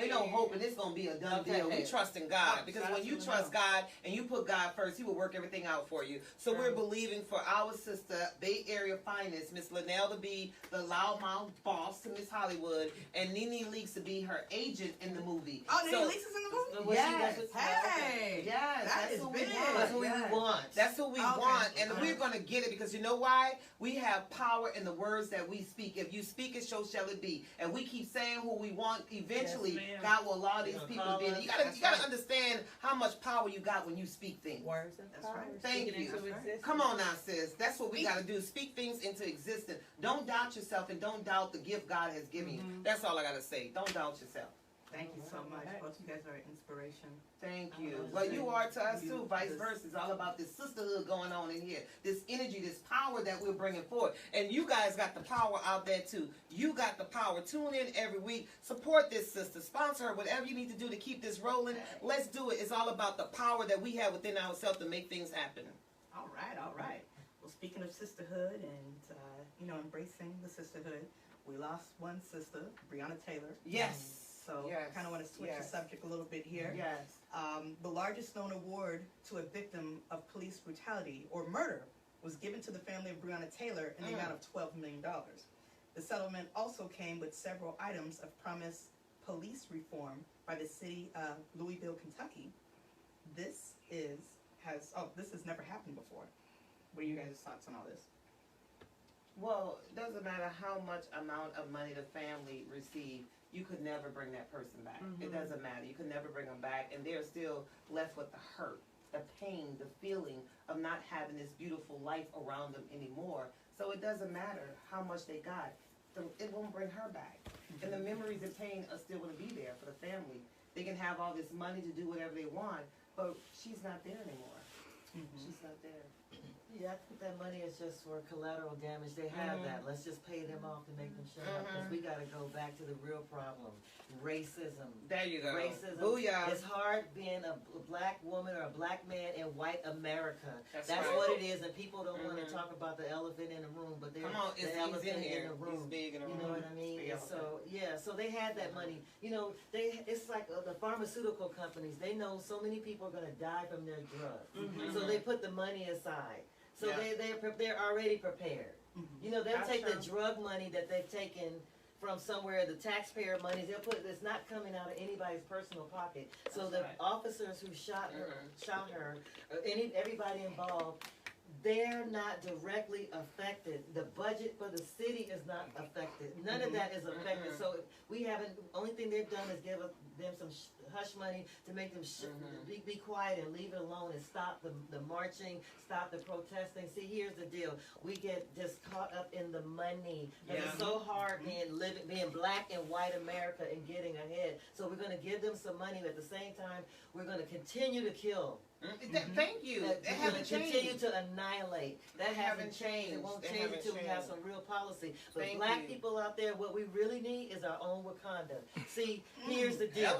we don't hoping it's gonna be a done deal. We trust in God because when you trust God and you put God first, He will work everything out for you. So we're believing for our sister, Bay Area finest, Miss Linnell, to be the loudmouth boss to Miss Hollywood, and Nene Leakes to be her agent in the movie. Oh, Nene Leakes is in the movie? Yes. Hey, yes, that is big. That's who we want. That's who we want, and we're gonna get it because you know why? We have power in the words that we speak. If you speak it, so shall it be. And we keep saying who we want. Eventually, God will allow these people to be in it. You gotta understand how much power you got when you speak things. Words and power. Thank you. Come on now, sis. That's what we gotta do. Speak things into existence. Don't doubt yourself and don't doubt the gift God has given you. That's all I gotta say. Don't doubt yourself. Thank you so much. Both you guys are an inspiration. Thank you. Well, you are to us too, vice versa. It's all about this sisterhood going on in here. This energy, this power that we're bringing forth. And you guys got the power out there too. You got the power. Tune in every week. Support this sister. Sponsor her. Whatever you need to do to keep this rolling, let's do it. It's all about the power that we have within ourselves to make things happen. All right. Well, speaking of sisterhood and, embracing the sisterhood, we lost one sister, Breonna Taylor. Yes. So I kind of want to switch the subject a little bit here. Yes. The largest known award to a victim of police brutality or murder was given to the family of Breonna Taylor in the amount of $12 million. The settlement also came with several items of promised police reform by the city of Louisville, Kentucky. This has never happened before. What are you guys' thoughts on all this? Well, it doesn't matter how much amount of money the family received. You could never bring that person back. It doesn't matter. You could never bring them back, and they're still left with the hurt, the pain, the feeling of not having this beautiful life around them anymore. So it doesn't matter how much they got. It won't bring her back. And the memories and pain are still going to be there for the family. They can have all this money to do whatever they want, but she's not there anymore. She's not there. Yeah, I think that money is just for collateral damage. They have that. Let's just pay them off to make them shut up. Because we got to go back to the real problem. Racism. There you go. Racism. Booyah. It's hard being a black woman or a black man in white America. That's right. what it is. And people don't want to talk about the elephant in the room. But there's the elephant in the room. He's big in the room. You know what I mean? And so, yeah, so they had that money. You know, it's like the pharmaceutical companies. They know so many people are going to die from their drugs. So they put the money aside. So they're already prepared. You know, they'll take the drug money that they've taken from somewhere, the taxpayer money, it's not coming out of anybody's personal pocket. So the officers who shot her, everybody involved, they're not directly affected. The budget for the city is not affected. None of that is affected. So we haven't, only thing they've done is give them some hush money to make them be quiet and leave it alone and stop the marching, stop the protesting. See, here's the deal. We get just caught up in the money. It's so hard being black and white America and getting ahead. So we're going to give them some money, but at the same time, we're going to continue to kill. Thank you. That haven't changed. Continue to annihilate. That hasn't changed. It won't change until we have some real policy. But black people out there, what we really need is our own Wakanda. See, here's the deal.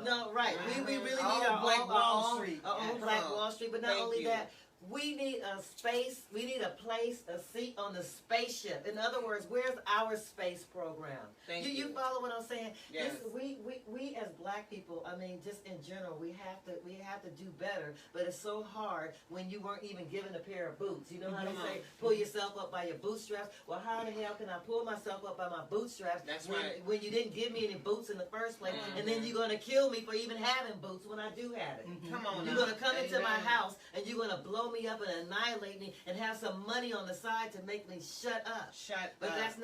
No, right. We really need our Black own Wall Street. Our own Black Wall Street. But not only that, we need a space, we need a place, a seat on the spaceship. In other words, where's our space program? You follow what I'm saying? Yes. We as black people, I mean, just in general, we have to do better. But it's so hard when you weren't even given a pair of boots. You know how they say, pull yourself up by your bootstraps? Well, how in the hell can I pull myself up by my bootstraps when you didn't give me any boots in the first place? And then you're going to kill me for even having boots when I do have it. Come on. You're going to come into my house and you're going to blow me up and annihilate me and have some money on the side to make me shut up. But that's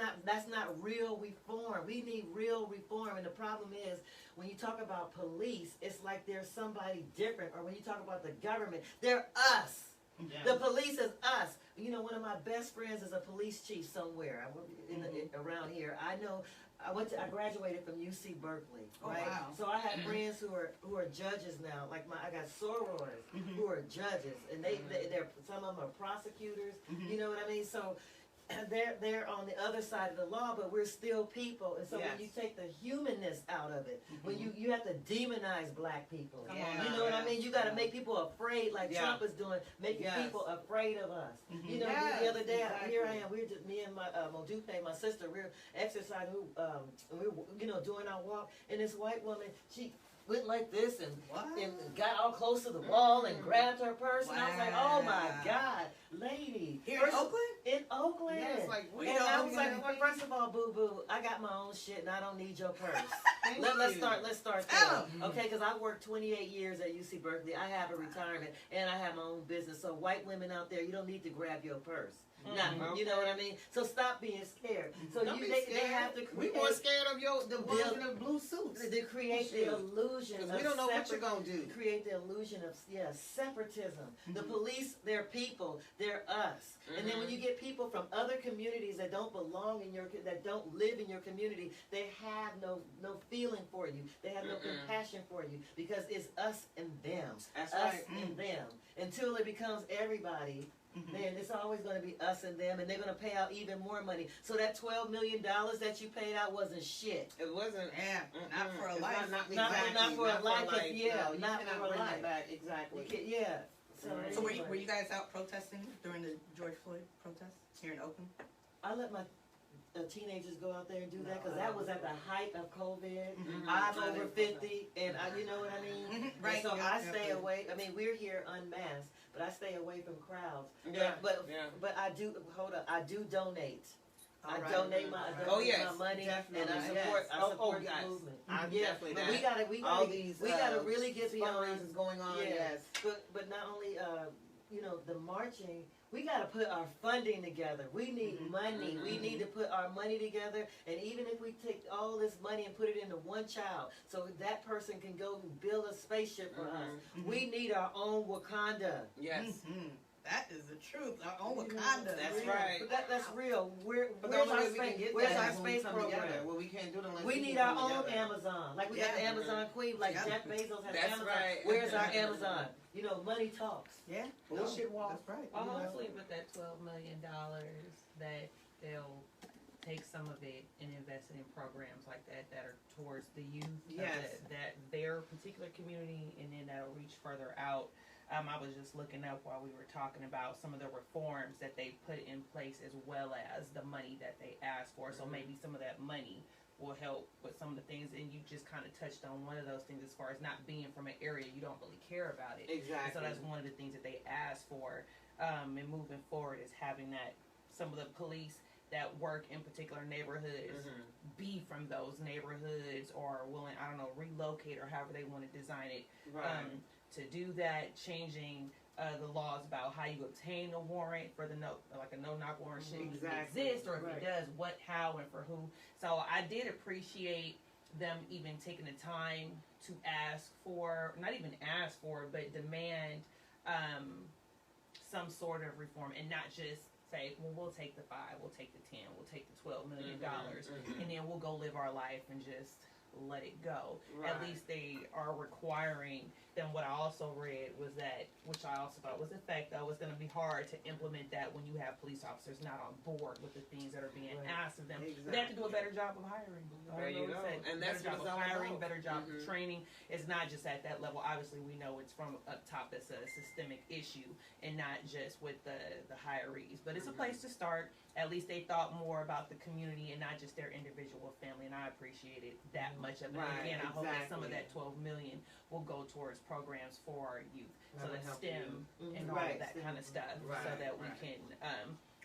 not real reform. We need real reform. And the problem is, when you talk about police, it's like there's somebody different. Or when you talk about the government, they're us. The police is us. You know, one of my best friends is a police chief somewhere around here. I know. I graduated from UC Berkeley, right? Oh, wow. So I have friends who are judges now. Like I got sorors who are judges, and they're some of them are prosecutors. You know what I mean? So they're on the other side of the law, but we're still people. And so when you take the humanness out of it, when you have to demonize black people, you know what I mean? You got to make people afraid, like Trump is doing, making people afraid of us. You know, the other day, here I am, me and my Modupe, my sister, we're exercising, we were, doing our walk, and this white woman, she went like this and got all close to the wall and grabbed her purse, and I was like, oh my God, lady. Here in Oakland? In Oakland. Yeah, it's like, and I was like, well, first of all, boo-boo, I got my own shit and I don't need your purse. Let's start there. Okay, because I worked 28 years at UC Berkeley. I have a retirement and I have my own business. So white women out there, you don't need to grab your purse. You know what I mean? So stop being scared. So they have to create. We more scared of the ones in the blue suits. They create the illusion of we don't know what you're going to do. Create the illusion of separatism. The police, they're people, they're us. And then when you get people from other communities that don't belong that don't live in your community, they have no feeling for you. They have no compassion for you because it's us and them. That's us right. and them. Until it becomes everybody. Then it's always going to be us and them, and they're going to pay out even more money. So that $12 million that you paid out wasn't shit. It wasn't. Not for a life. Not for a life. Not for a life. Exactly. So were you guys out protesting during the George Floyd protests here in Oakland? I let my teenagers go out there and do that because that was at the height of COVID. I'm over 50, and you know what I mean? Right. So I stay away. I mean, we're here unmasked, but I stay away from crowds. But I do, I do donate. I donate my money, definitely. and I support the movement. Definitely but that. we gotta really get beyond. Is going on. But not only the marching. We got to put our funding together. We need money. We need to put our money together. And even if we take all this money and put it into one child so that person can go and build a spaceship for us, we need our own Wakanda. Yes. That is the truth. Our own Wakanda. That's right. But that's real. But the Where's only our way we can space? get Where's that our is when we space come program? together. Well, we can't do it unless We we need come our own together. Amazon. Like we got the Yeah. Amazon Queen, like Yeah. Jeff Bezos has That's Amazon. right. Where's our Amazon? You know, money talks. Yeah. Bullshit wall. That's right. Well, You know. hopefully with that $12 million that they'll take some of it and invest it in programs like that are towards the youth. Yes. That their particular community, and then that'll reach further out. I was just looking up while we were talking about some of the reforms that they put in place, as well as the money that they asked for. So maybe some of that money will help with some of the things. And you just kind of touched on one of those things as far as not being from an area you don't really care about it. Exactly. And so that's one of the things that they asked for. And moving forward is having that some of the police that work in particular neighborhoods be from those neighborhoods, or willing, I don't know, relocate, or however they want to design it. Right. To do that, changing the laws about how you obtain a warrant for the a no-knock warrant should even Exactly. exist, or if Right. it does, what, how, and for who. So I did appreciate them even taking the time to ask for, not even ask for, but demand some sort of reform, and not just say, well, we'll take the 5, we'll take the 10, we'll take the $12 million, and then we'll go live our life and just let it go. Right. At least they are requiring. Then what I also read was that, which I also thought was a fact, though, it's going to be hard to implement that when you have police officers not on board with the things that are being asked of them. Exactly. They have to do a better job of hiring. There you go. And that's better job what it's of all hiring, about. better job of training. It's not just at that level. Obviously, we know it's from up top. It's a systemic issue, and not just with the hirees. But it's a place to start. At least they thought more about the community and not just their individual family, and I appreciated that much of it. Right, And again, I hope that some of exactly. that $12 million will go towards programs for our youth, so That'll that help STEM and all Right, of that STEM. kind of stuff, so Right, that we right. can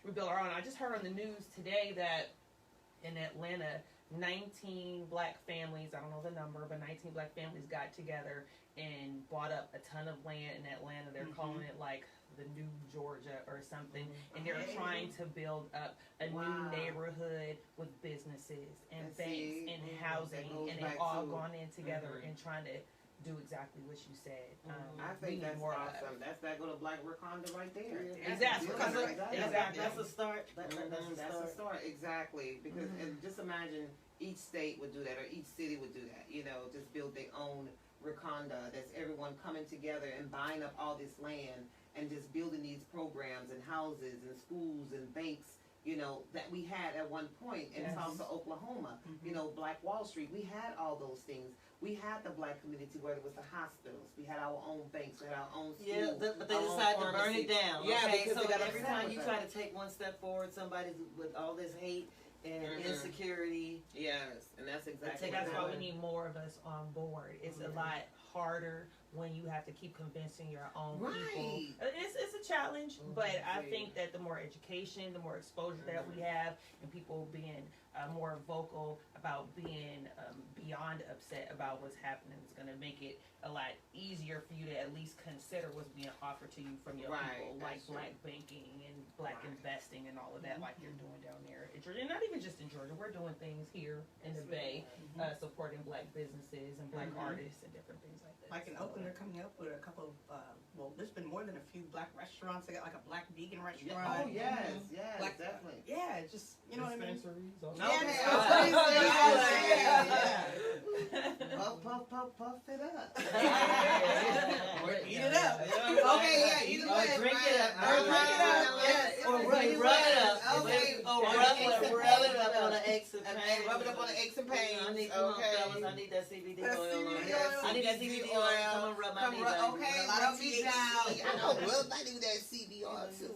rebuild our own. I just heard on the news today that in Atlanta, 19 black families, I don't know the number, but 19 black families got together and bought up a ton of land in Atlanta. They're calling it like the new Georgia or something, and they're trying to build up a Wow. new neighborhood with businesses and And banks see, and that housing, goes and back they've all to- gone in together and trying to do exactly what you said. I we think need that's more of awesome. That's that go to Black Wakanda right there. Exactly. Exactly. That's a start. That's That's a a start. start, exactly. Because and just imagine each state would do that, or each city would do that. You know, just build their own Wakanda. That's everyone coming together and buying up all this land and just building these programs and houses and schools and banks. You know, that we had at one point in Tulsa, Oklahoma. You know, Black Wall Street. We had all those things. We had the black community, whether it was the hospitals. We had our own banks. We had our own schools. Yeah, but they our own decided to burn pharmacy. it down. Yeah, okay? because So they got every upset time with you that. try to take one step forward, somebody's with all this hate and insecurity. Yes, and that's exactly. That's what why we happened. need more of us on board. It's a lot harder when you have to keep convincing your own people. It's a challenge, but I think that the more education, the more exposure that we have, and people being more vocal about being beyond upset about what's happening is going to make it a lot easier for you to at least consider what's being offered to you from your people, like that's true. black banking and black investing and all of that, like you're doing down there in Georgia. And not even just in Georgia, we're doing things here in the Bay, supporting black businesses and black artists and different things like that. Like in Oakland, they're coming up with a couple of, well, there's been more than a few black restaurants. They got like a black vegan restaurant. Oh yes, yes, Black- definitely. Yeah, just, you know what I mean? Dispensaries, all Okay, that. Puff, puff, puff, puff it up. Or eat it up. Okay, yeah, either way. Drink it up. Or drink it up. Yes. Or rub it up. Okay. Or On rub the eggs and it up pains. on the eggs and And pains. rub it up on the eggs and pains. I need, come on, Okay. fellas, I need that CBD That oil on CBD it. oil. I need that CBD oil. Come and rub my knee, baby. Okay, A lot rub of me THC. down. I know, rub my knee with that CBR too.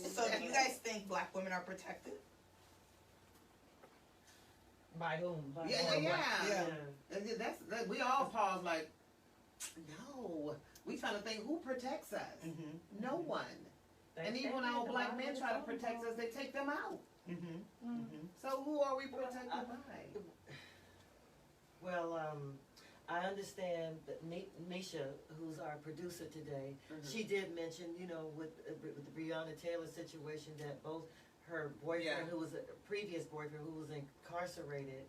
So do you guys think black women are protected? By whom? By Yeah, whom? yeah. That's we all pause like, no. We trying to think who protects us. Mm-hmm. No one. And even when our black men try to protect us, they take them out. Mm-hmm. Mm-hmm. So who are we protected by? Well, I understand that Misha, who's our producer today, she did mention, you know, with the Breonna Taylor situation, that both her boyfriend, who was a previous boyfriend, who was incarcerated,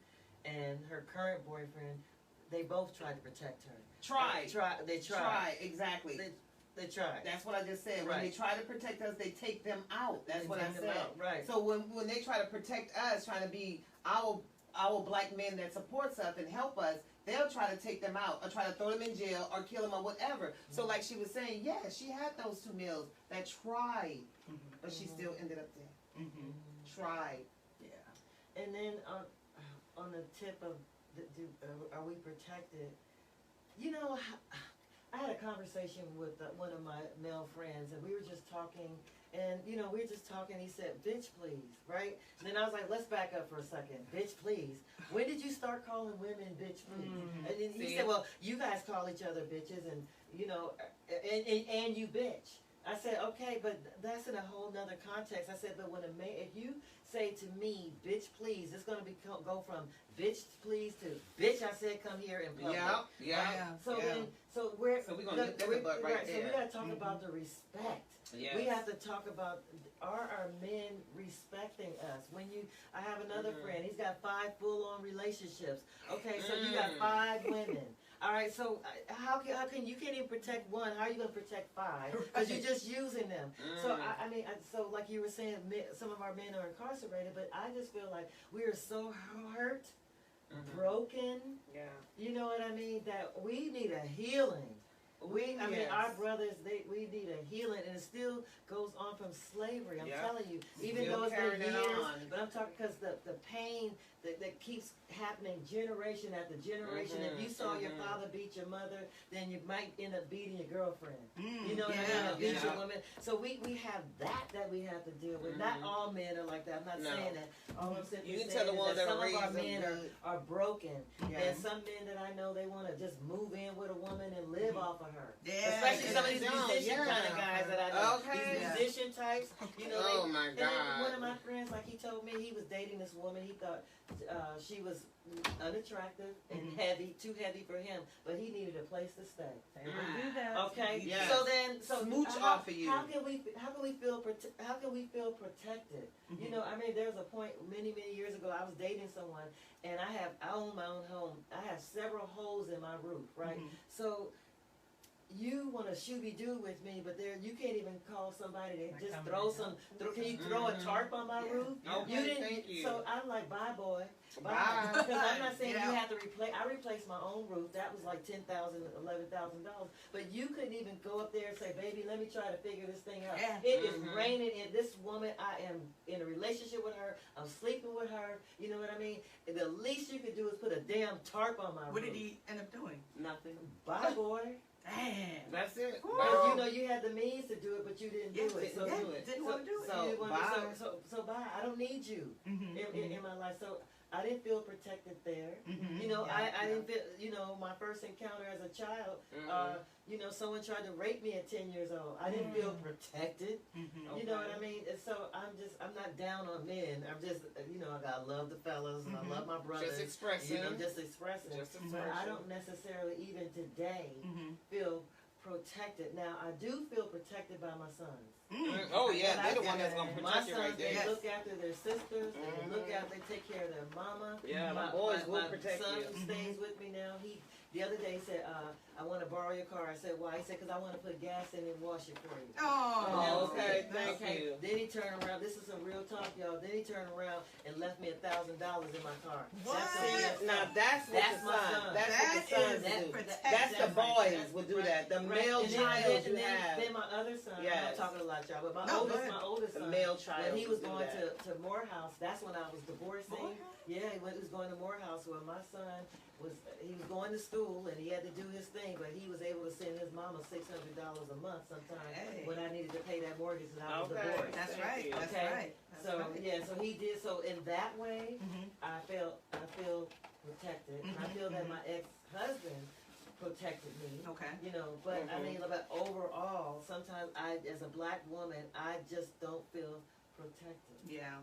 and her current boyfriend, they both tried to protect her. Try, They tried. try, exactly. They try. That's what I just said. When Right. they try to protect us, they take them out. That's They what I take them said. out, right. So when they try to protect us, trying to be our black men that supports us and help us, they'll try to take them out or try to throw them in jail or kill them or whatever. So like she was saying, yeah, she had those 2 males that tried, but she still ended up dead. Tried. Yeah. And then on the tip of, are we protected? You know, I had a conversation with one of my male friends, and we were just talking, and, you know, we were just talking, he said, bitch, please, right? And then I was like, let's back up for a second. Bitch, please. When did you start calling women bitch, please? And then he said, well, you guys call each other bitches, and, you know, and you bitch. I said, okay, but that's in a whole nother context. I said, but when a man, if you say to me, bitch, please, it's going to go from bitch, please, to bitch, I said, come here in public. Yeah. So then, so we're gonna nip that in the butt right So there. we got to talk about the respect. Yes. We have to talk about, are our men respecting us? I have another friend, he's got 5 full-on relationships. Okay, so you got 5 women. All right, so how can you can't even protect one? How are you going to protect 5? Because you're just using them. So I mean, so like you were saying, some of our men are incarcerated, but I just feel like we are so hurt, broken. Yeah. You know what I mean? That we need a healing. I mean, our brothers, we need a healing, and it still goes on from slavery. I'm telling you, even Still though it's been carrying it years, on. but I'm talking because the pain that keeps happening generation after generation. If you saw your father beat your mother, then you might end up beating your girlfriend. You know what I mean? Beat your woman. So we have that we have to deal with. Not all men are like that. I'm not saying that. All I'm saying You can is tell the ones that that some are of our raised men good. are broken. Yeah. And some men that I know, they want to just move in with a woman and live off of her. Yeah. Especially some of these Yeah. musician kind of guys that I know. Okay. These musician types. You know, Oh my and then one God. of my friends, like he told me, he was dating this woman. He thought she was unattractive and heavy, too heavy for him, but he needed a place to stay. They would do that. Okay. Yes. So then, Smooch off of you. How can we feel protected? You know, I mean, there was a point many years ago. I was dating someone, and I own my own home. I have several holes in my roof, right? So you want to shooby-doo with me, but you can't even call somebody to just can you throw a tarp on my roof? Okay, You didn't. thank you. So I'm like, bye, boy. Bye. Because I'm not saying Yeah. you have to I replaced my own roof. That was like $10,000, $11,000. But you couldn't even go up there and say, baby, let me try to figure this thing out. Yeah. It is raining, and this woman, I am in a relationship with her. I'm sleeping with her. You know what I mean? And the least you could do is put a damn tarp on my roof. What did he end up doing? Nothing. Bye, boy. Damn. That's it. But you know, you had the means to do it, but you didn't do it. So do it. Didn't want to do it. So, you didn't wanna- bye. so bye. I don't need you in my life. So I didn't feel protected there. You know, I didn't feel, you know, my first encounter as a child, you know, someone tried to rape me at 10 years old. I didn't feel protected. You know what I mean? And so I'm not down on men. I'm just, you know, I love the fellas and I love my brothers. Just expressing. You know, just expressing. Just But expressing. I don't necessarily even today feel protected. Now, I do feel protected by my sons. Oh yeah, they're the one that's gonna My protect you sons, right they there. look after their sisters. They look after, they take care of their mama. Yeah, my boys will protect son you. who stays with me now, the other day said, I want to borrow your car. I said, why? He said, because I want to put gas in it and wash it for you. Oh, okay, thank you. Then he turned around. This is some real talk, y'all. Then he turned around and left me $1,000 in my car. What? Now that's what That's the my son. son. That's That what the sons is do. protect- That's the right. boys That's would do right. that. The Right. male And then- child you then, have. Then my other son, I'm Yes. not talking a lot, y'all, but my No, go ahead. oldest The son, male child when he was would do going that. to Morehouse, that's when I was divorcing. Morehouse? Yeah, he was going to Morehouse where my son was going to school and he had to do his thing, but he was able to send his mama $600 a month sometimes Hey. when I needed to pay that mortgage and I was Okay. divorced. That's Thank right. you. That's Okay. right. That's So right. yeah, so he did. So in that way, I feel protected, and I feel that my ex-husband protected me. Okay. You know, but I mean, but overall, sometimes I, as a black woman, I just don't feel protected. Yeah.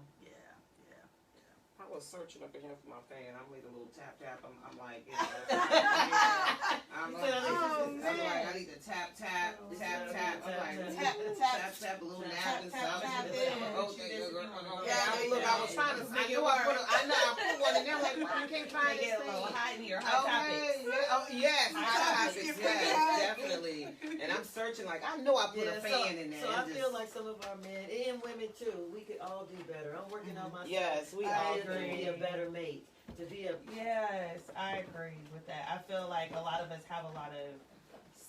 I was searching up in here for my fan. I made a little tap. I'm like, I'm like, I need to tap. I'm like, tap, a little nap and stuff. Okay, girl. Yeah, look, I was trying to. I know I put one in there. Like, I can't find Get it. a little hot in here, hot topics. Yes, hot topics. Yes, definitely. And I'm searching. Like, I know I put a fan in there. So I feel like some of our men and women too, we could all do better. I'm working on myself. Yes, we all to agree. be a better mate. To be a Yes, I agree with that. I feel like a lot of us have a lot of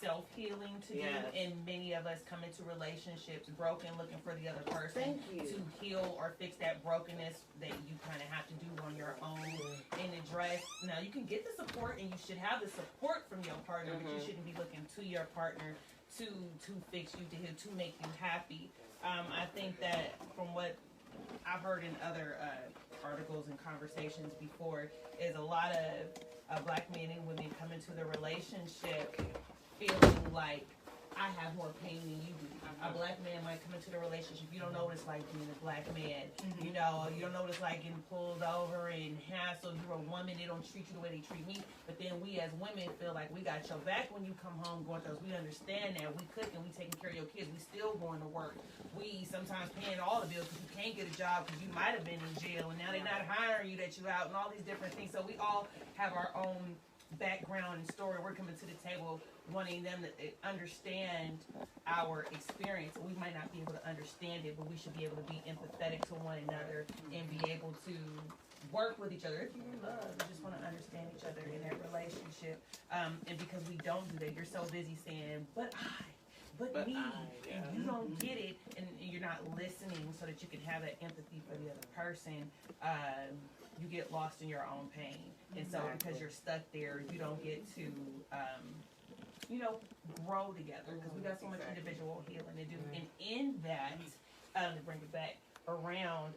self-healing to do, and many of us come into relationships broken, looking for the other person to heal or fix that brokenness that you kind of have to do on your own and address. Now, you can get the support, and you should have the support from your partner, but you shouldn't be looking to your partner to fix you, to heal, to make you happy. I think that from what I've heard in other articles and conversations before, is a lot of black men and women come into the relationship feeling like I have more pain than you do. A black man might come into the relationship. You don't know what it's like being a black man. You know, you don't know what it's like getting pulled over and hassled. You're a woman. They don't treat you the way they treat me. But then we as women feel like we got your back when you come home going through. We understand that. We cooking. We taking care of your kids. We still going to work. We sometimes paying all the bills because you can't get a job because you might have been in jail and now they're not hiring you that you out and all these different things. So we all have our own background and story. We're coming to the table wanting them to understand our experience. We might not be able to understand it, but we should be able to be empathetic to one another and be able to work with each other. If you love, you just want to understand each other in that relationship. And because we don't do that, you're so busy saying, but me, and you don't get it, and you're not listening so that you can have that empathy for the other person, you get lost in your own pain. And so because you're stuck there, you don't get to, grow together, because we got so much individual healing to do. And in that, to bring it back around,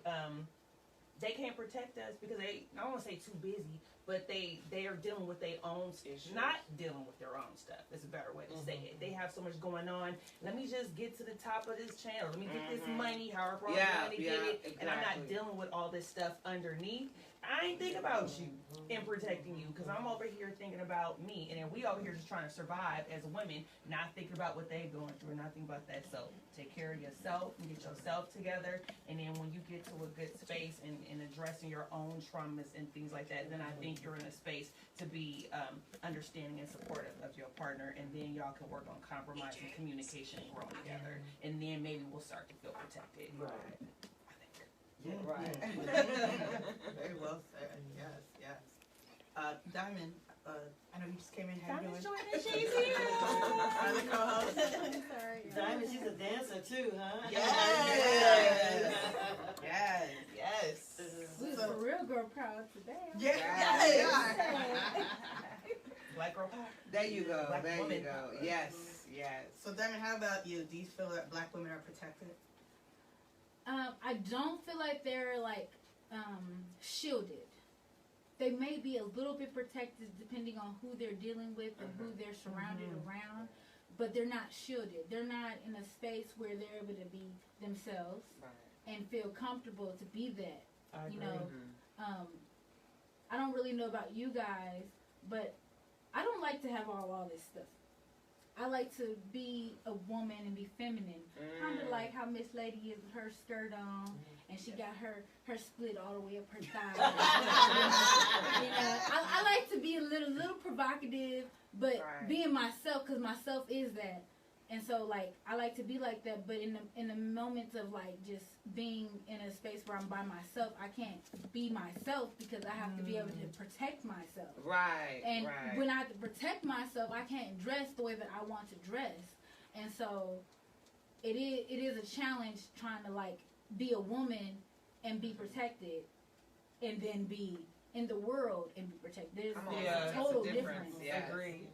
they can't protect us because I don't want to say too busy, but they are dealing with their own issues. Not dealing with their own stuff. That's a better way to say it. They have so much going on. Let me just get to the top of this channel. Let me get this money, however I'm going to get it. Exactly. And I'm not dealing with all this stuff underneath. I ain't thinking about you and protecting you, because I'm over here thinking about me, and then we over here just trying to survive as women, not thinking about what they're going through, not thinking about that. So take care of yourself and get yourself together, and then when you get to a good space and addressing your own traumas and things like that, then I think you're in a space to be understanding and supportive of your partner, and then y'all can work on compromise and communication and grow together, and then maybe we'll start to feel protected. Right. Yeah, right. Very well said. Yes. Diamond, I know you just came in. How you doing? She's here. Other co-host. Sorry. Diamond, she's a dancer too, huh? Yes. We're the real girl proud today. Yes. Black girl power. There you go. Black There you woman go. power. Yes. So, Diamond, how about you? Do you feel that black women are protected? I don't feel like they're shielded. They may be a little bit protected depending on who they're dealing with and who they're surrounded around, but they're not shielded. They're not in a space where they're able to be themselves and feel comfortable to be that. I agree. I don't really know about you guys, but I don't like to have all this stuff. I like to be a woman and be feminine. Kind of like how Miss Lady is with her skirt on, and she got her split all the way up her thigh. I like to be a little provocative, but being myself, because myself is that. And so, I like to be like that, but in the moments of, just being in a space where I'm by myself, I can't be myself because I have to be able to protect myself. Right. And when I have to protect myself, I can't dress the way that I want to dress. And so, it is a challenge trying to, be a woman and be protected, and then be in the world and be protected. There's a total difference. Yes. Agreed.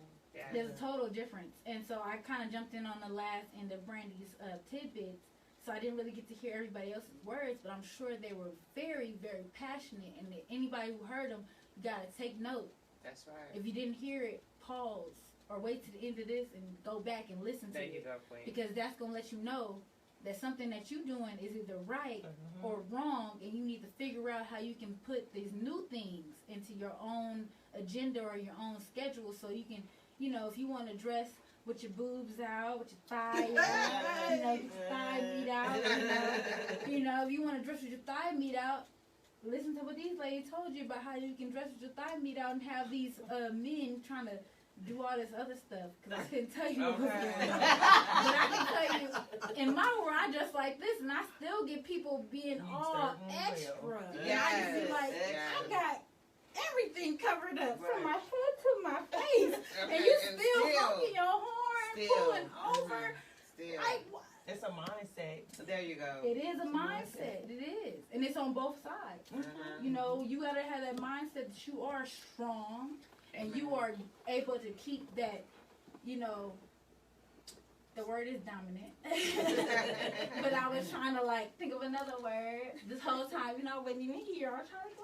There's a total difference. And so I kind of jumped in on the last end of Brandy's tidbits, so I didn't really get to hear everybody else's words, but I'm sure they were very, very passionate, and anybody who heard them, you got to take note. That's right. If you didn't hear it, pause, or wait to the end of this and go back and listen to it. There you go, Queen. Because that's going to let you know that something that you're doing is either right or wrong, and you need to figure out how you can put these new things into your own agenda or your own schedule, so you can, you know, if you want to dress with your boobs out, with your thigh out, you know, get your thigh meat out, you know, if you want to dress with your thigh meat out, listen to what these ladies told you about how you can dress with your thigh meat out and have these men trying to do all this other stuff, because I couldn't tell you what was going on. But I can tell you, in my world, I dress like this, and I still get people being all extra. And I just be like, I got everything covered up from my head to my face, and you still honking your horn, pulling over. Like, what? It's a mindset. So there you go. It is a mindset. It is. And it's on both sides. You know, you got to have that mindset that you are strong and you are able to keep that, you know, the word is dominant. But I was trying to, like, think of another word this whole time. You know, I wasn't even here. I was trying to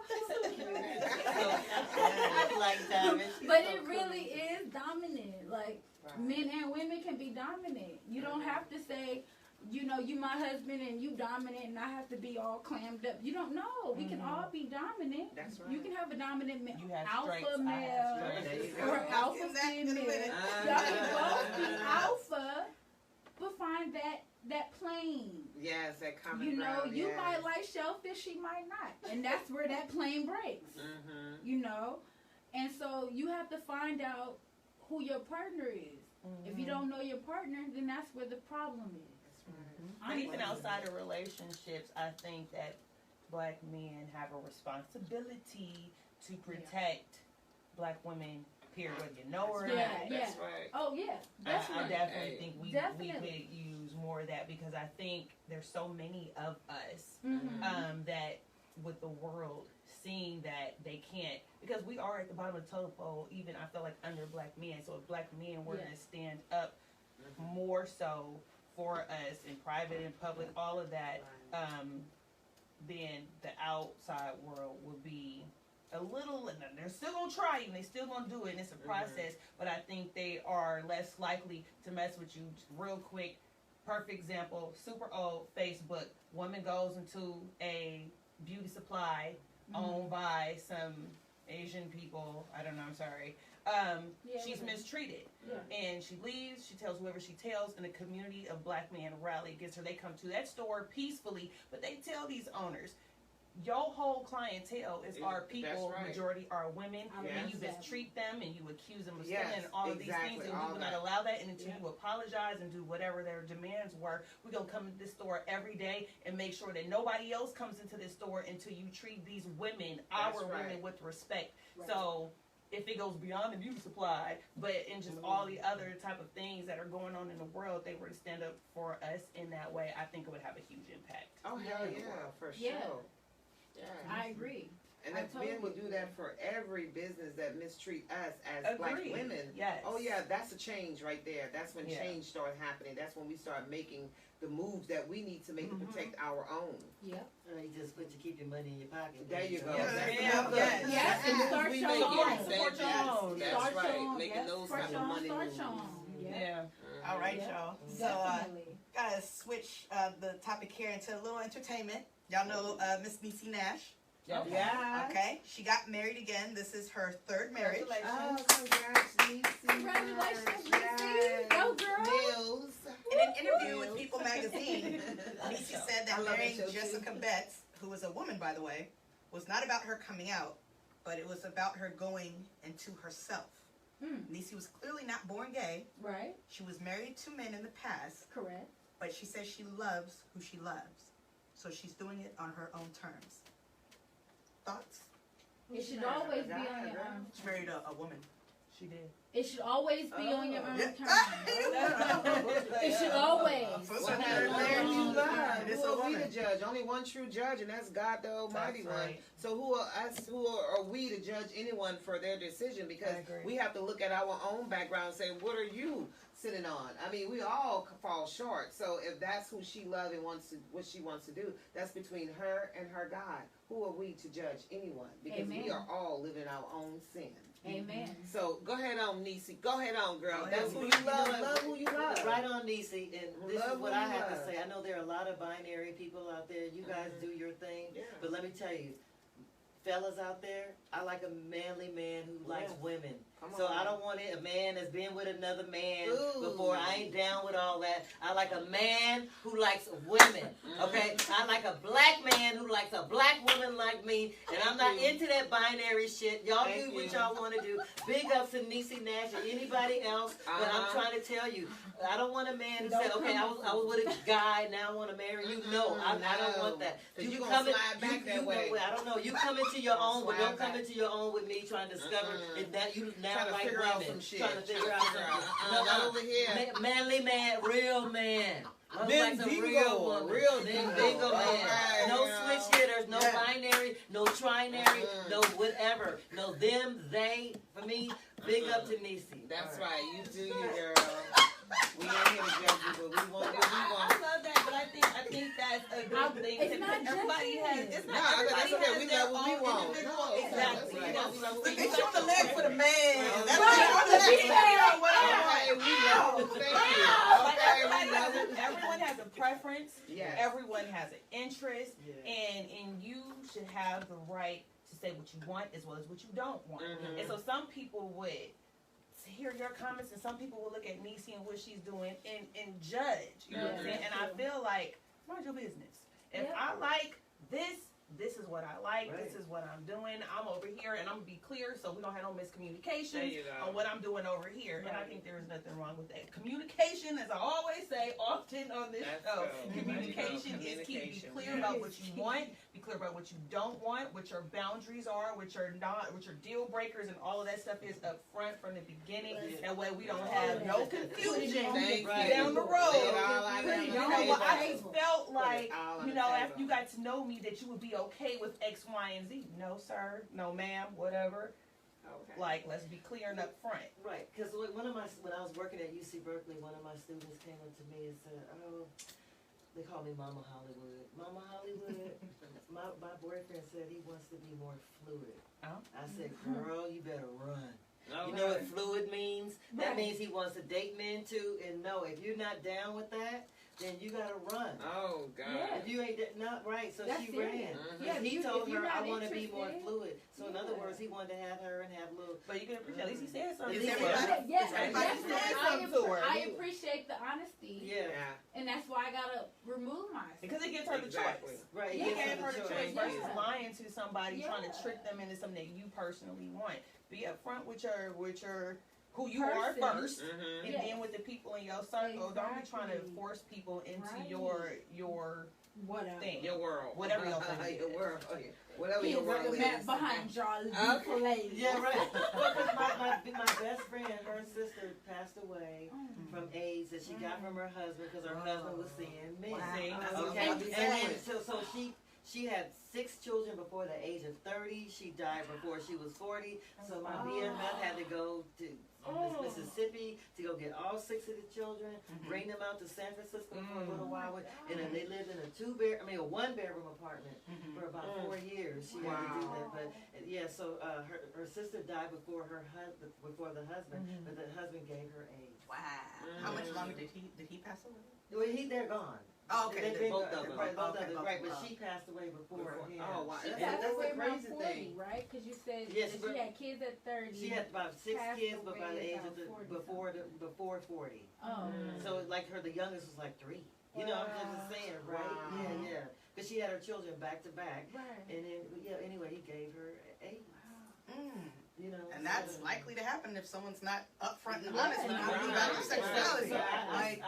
I like dominant. But it really is dominant. Like, men and women can be dominant. You don't have to say, you know, you my husband and you dominant and I have to be all clammed up. You don't know. We can all be dominant. That's right. You can have a dominant You have alpha strengths, I have male strengths. or alpha female. Y'all can both be alpha, but find that plane. Yes, that common You know, ground, you yes. might like shellfish, she might not. And that's where that plane breaks. You know? And so you have to find out who your partner is. If you don't know your partner, then that's where the problem is. And even outside of relationships, I think that black men have a responsibility to protect black women, period, whether you know or not. That's right. Oh, yeah. I Definitely. definitely think we Definitely. could use more of that, because I think there's so many of us that with the world seeing that they can't, because we are at the bottom of the totem pole, even I feel like under black men. So if black men were to stand up more so for us in private and public, all of that, then the outside world would be a little, and they're still gonna try and they still gonna do it, and it's a process, but I think they are less likely to mess with you. Just real quick, perfect example, super old Facebook, woman goes into a beauty supply owned by some Asian people, I don't know, I'm sorry. She's mistreated, and she leaves. She tells whoever she tells, and a community of black men rally against her. They come to that store peacefully, but they tell these owners, your whole clientele is our people, majority are women, and you mistreat them, and you accuse them of stealing, and all of these things, and we will not allow that. And until you apologize and do whatever their demands were, we're gonna come to this store every day and make sure that nobody else comes into this store until you treat these women, our women, with respect. So if it goes beyond the beauty supply, but in just all the other type of things that are going on in the world, they were to stand up for us in that way, I think it would have a huge impact. Oh, hell yeah, for sure. Yeah. I agree. And if men would do that for every business that mistreat us as black women, oh yeah, that's a change right there. That's when change started happening. That's when we start making the moves that we need to make to protect our own. Yep. You just put to keep your money in your pocket. There you go. And start we your make own. it. Support your own. That's Start right. your own. Making those Start type your of own. money Start moves. your own. Yeah. All right, y'all. So, Definitely. gotta switch the topic here into a little entertainment. Y'all know Miss Niecy Nash. Yeah. Okay, she got married again. This is her third marriage. Oh, congrats, Niecy. Congratulations, Niecy. Go, girl. Mills. In an interview with People magazine, Niecy said that marrying Jessica Betts, who was a woman, by the way, was not about her coming out, but it was about her going into herself. Niecy was clearly not born gay. Right. She was married to men in the past, Correct. but she says she loves who she loves. So she's doing it on her own terms. Thoughts? It should always be on your own. She married a woman. She did. It should always be on your own Yeah. terms. It should always. What happened there? You lied. It's Who a are we woman. the judge? Only one true judge, and that's God the Almighty That's One. right. So who are us? Who are we to judge anyone for their decision? Because I agree. we have to look at our own background and say, what are you sitting on. I mean, we all fall short. So if that's who she loves and wants to, what she wants to do, that's between her and her God. Who are we to judge anyone? Because we are all living our own sin. Amen. So go ahead on, Nisi. Go ahead on, girl. Go That's ahead. who you love. Love who you love. Right on, Nisi. And this Love is what who I you have love. to say. I know there are a lot of binary people out there. You guys do your thing. Yeah. But let me tell you, fellas out there, I like a manly man who likes women. Come So on. I don't want a man that's been with another man Ooh. before. I ain't down with all that. I like a man who likes women. Okay? I like a black man who likes a black woman like me. And I'm not into that binary shit. Y'all Thank do what you. y'all want to do. Big ups to Niecy Nash or anybody else. But I'm trying to tell you, I don't want a man who said, okay, I was with a guy, now I want to marry you. No, I don't want that. 'Cause you gonna come in- slide back that way. I don't know. You come into your own, but Slide don't come back. into your own with me trying to discover if that you now Trying to like figure women. out some shit. Trying to figure out something. Not over here. Manly man, real man. Love Then like a Diva, real woman. real Then Diva. Diva man. Alright, No you know. switch hitters, no Yeah. binary, no trinary, no whatever. No them, they. For me, big up to Niecy. That's All right. right. You do you, girl. We ain't here to judge you, but we want what we I want. love that, but I think that's a good thing. It's not everybody judging. has. It's No, not I think everybody that's okay. has We their love what we own want. individual. No, Exactly. that's You right. know, We love what so we you It's got on the your leg for the man. Right. That's Right. what I'm Right. saying. Okay, we love it. Thank you. Like Okay, everybody we love it. everyone has a preference. Yes. Everyone has an interest, Yeah. and you should have the right to say what you want as well as what you don't want. Mhm. And so some people would hear your comments, and some people will look at Niecy and what she's doing and judge. You know what I'm saying? And I feel like, mind your business. If Yeah. I like this is what I like. Right. This is what I'm doing. I'm over here, and I'm gonna be clear so we don't have no miscommunication There you go. on what I'm doing over here. And I Right. think there is nothing wrong with that. Communication, as I always say often on this That's show, good. communication is key. Be Communication. clear about what you want. Be clear about what you don't want. What your boundaries are. What your deal breakers, and all of that stuff is up front from the beginning. That way we don't have no confusion Thank you. down the Lay it road. all out on the You know, table. well, I just felt like, all on you the know, table. after you got to know me, that you would be okay with X, Y, and Z. No, sir. No, ma'am. Whatever. Okay. Like, let's be clear and up front. Right, because when I was working at UC Berkeley, one of my students came up to me and said, "Oh, they call me Mama Hollywood. Mama Hollywood, my boyfriend said he wants to be more fluid." Oh. I said, "Girl, you better run." Okay. You know what fluid means? That Right. means he wants to date men too. And no, if you're not down with that, then you gotta run. Oh God. Yeah. If you ain't not right, so That's she serious. ran. Mhm. Yeah, And he if told you're her, not "I want to be more interested, fluid." So in other yeah. words, he wanted to have her and have little. But you can appreciate, at least he said something. Is to her. everybody- Yes, Everybody definitely. said something to her. I appreciate the honesty, Yeah, Yeah. and that's why I gotta remove myself. Because it gives her the Exactly. choice. right. He Yeah. he gave gave her the choice Yeah. versus lying to somebody, trying to Yeah. trick them into something that you personally want. Be upfront with your who you are Person. first, Mm-hmm. and Yes. then with the people in your circle. Don't be trying to Exactly. force people into Right. your Whatever. thing. Your world. Whatever your thing Your is. world. Oh, yeah. Whatever Kids your with world the is. map behind y'all. Okay. Lady. Yeah, right. Because my best friend, her sister passed away from AIDS that she got from her husband because her husband was seeing men. Wow. See? That's Okay, what I'm and saying. then so she had 6 children before the age of 30. She died before she was 40. So my BFF had to go to Mississippi to go get all 6 of the children, bring them out to San Francisco for a little while, and then they lived in a 1-bedroom apartment for about 4 years. She had to do that, but yeah. So her sister died before the husband, but the husband gave her AIDS. Wow. How much longer did he pass away? Well, they're gone. Oh, okay. They both of them. Right, both Okay, of them. both Right, of but them. she passed away before him. Oh wow. She And passed that's away the around crazy 40, thing. right? Because you said Yes, that but- she had kids at 30. She had about 6 Passed kids, but by the away age about of 40 before 40. Oh. So like the youngest was like 3. You know, I'm just saying, right? Wow. Yeah. Because she had her children back to back, Right. and then anyway, he gave her AIDS. You know, And that's so- likely to happen if someone's not upfront and Yeah, honest with right, you about their right. sexuality. So Like,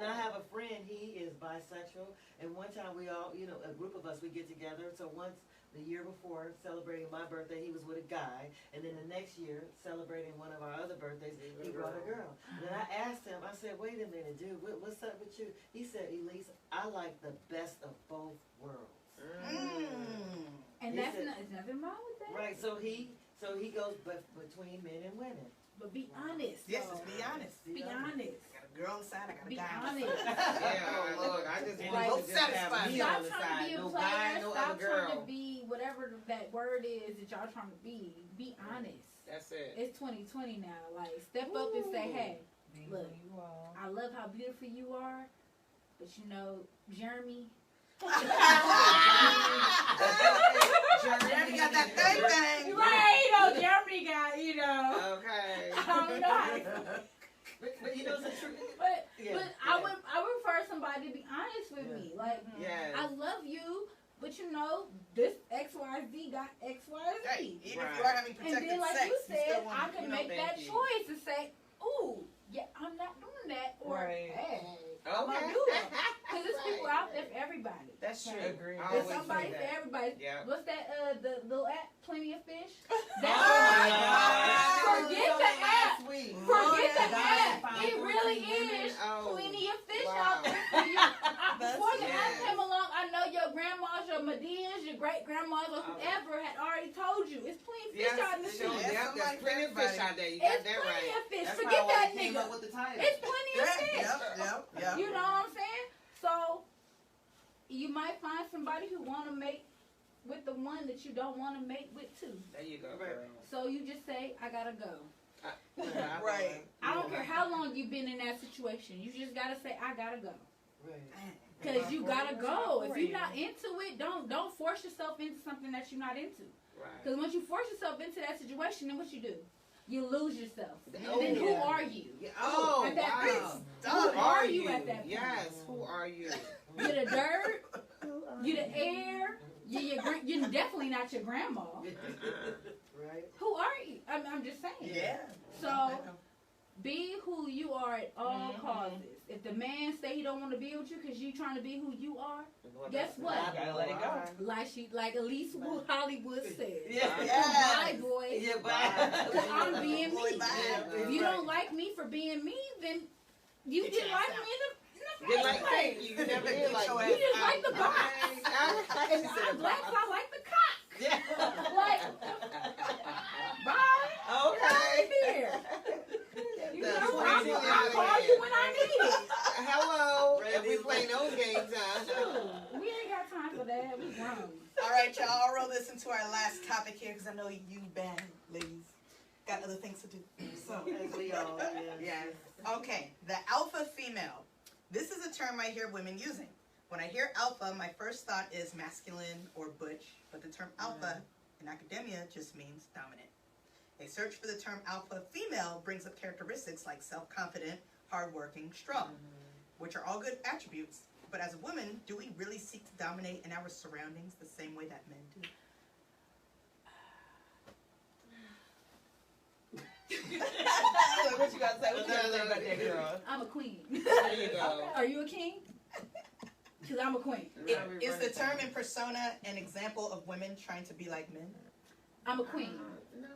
I have a friend. He is bisexual, and one time we all, a group of us, we get together. So once the year before celebrating my birthday, he was with a guy, and then the next year celebrating one of our other birthdays, he brought a girl. And then I asked him, I said, "Wait a minute, dude, what's up with you?" He said, "Elise, I like the best of both worlds." And He that's said- there's nothing wrong with that. Right, so he So he goes between men and women. But be honest. Yes, though. just be honest. Be honest. I got a girl on the side, I got a Be guy on the honest. side. Yeah, oh Lord, I just Like, want to just have satisfied. me Stop on the trying to side. be a No player. guy, no Stop other trying to girl. be whatever that word is that y'all trying to be. Be honest. That's it. It's 2020 now. Like, step up and say, hey, Be look, who you are. I love how beautiful you are, but you know, Jeremy. Jeremy got that thing. Right, Jeremy got, Okay. I don't know how to, But you know, it's a true. but Yeah, I would prefer somebody to be honest with me. Like, Yes. I love you, but you know, this XYZ got Hey, XYZ. even if you are having And protected then, like sex, you said, still want, I can make thank that you. choice and say, ooh, yeah, I'm not doing that, or Right. hey, I'm gonna Okay. do it. Because there's people out there for everybody. That's true. Agree. I There's always somebody say for that. everybody. Yeah. What's that? The little app, Plenty of Fish. Oh That's my God. God. Forget the app. Last week. Forget the Guys app. found It 14 really women. is Oh, plenty of fish wow. out there for you. Before the app yes. came along, I know your grandmas, your Medias, your great grandmas, or whoever had already told you. It's plenty of fish Yes, out in the sure. sea. Yeah, Yep, there's plenty of fish out there. You It's got that plenty right. of fish. That's Forget probably why that they came nigga. up with the title. It's plenty of fish. Yep. You know what I'm saying? So you might find somebody who want to make with the one that you don't want to make with too. There you go, Right. girl. So you just say, I gotta go. Right. I don't care how long you've been in that situation. You just gotta say, I gotta go. Right. Cause you gotta It's go. not If for you're you. not into it, don't force yourself into something that you're not into. Right. Cause once you force yourself into that situation, then what you do? You lose yourself. Oh, Then who yeah. are you? Yeah. Oh, At that wow. point, Who are you at that point? Yes, who are you? You the dirt. You the air. You're definitely not your grandma. Right. Who are you? I'm just saying. Yeah. So be who you are at all causes. If the man say he don't want to be with you because you trying to be who you are, guess what? You gotta let it go. Like Elise Hollywood said. Yes. Bye, boy. Yeah, bye. Because I'm being Boy, me. bye. If you don't like me for being me, then you Get didn't your like ass me in the Get first like place. that. You never did like your me. You just like the box. I And I'm black, so I like the cock. Yeah. Like, bye. Okay. Here. You know, That's I'll crazy. call you when I need it. Hello. If we play those games, Shoot, we ain't got time for that. We grown. All right, y'all. I'll roll this into our last topic here because I know you bad ladies got other things to do. So, As we all, Yes. okay, the alpha female. This is a term I hear women using. When I hear alpha, my first thought is masculine or butch, but the term alpha in academia just means dominant. A search for the term alpha female brings up characteristics like self-confident, hardworking, strong, which are all good attributes. But as a woman, do we really seek to dominate in our surroundings the same way that men do? What you gotta say? What you gotta say about that, girl? I'm a queen. There you go. Are you a king? Because I'm a queen. Is the term in persona an example of women trying to be like men? I'm a queen. No.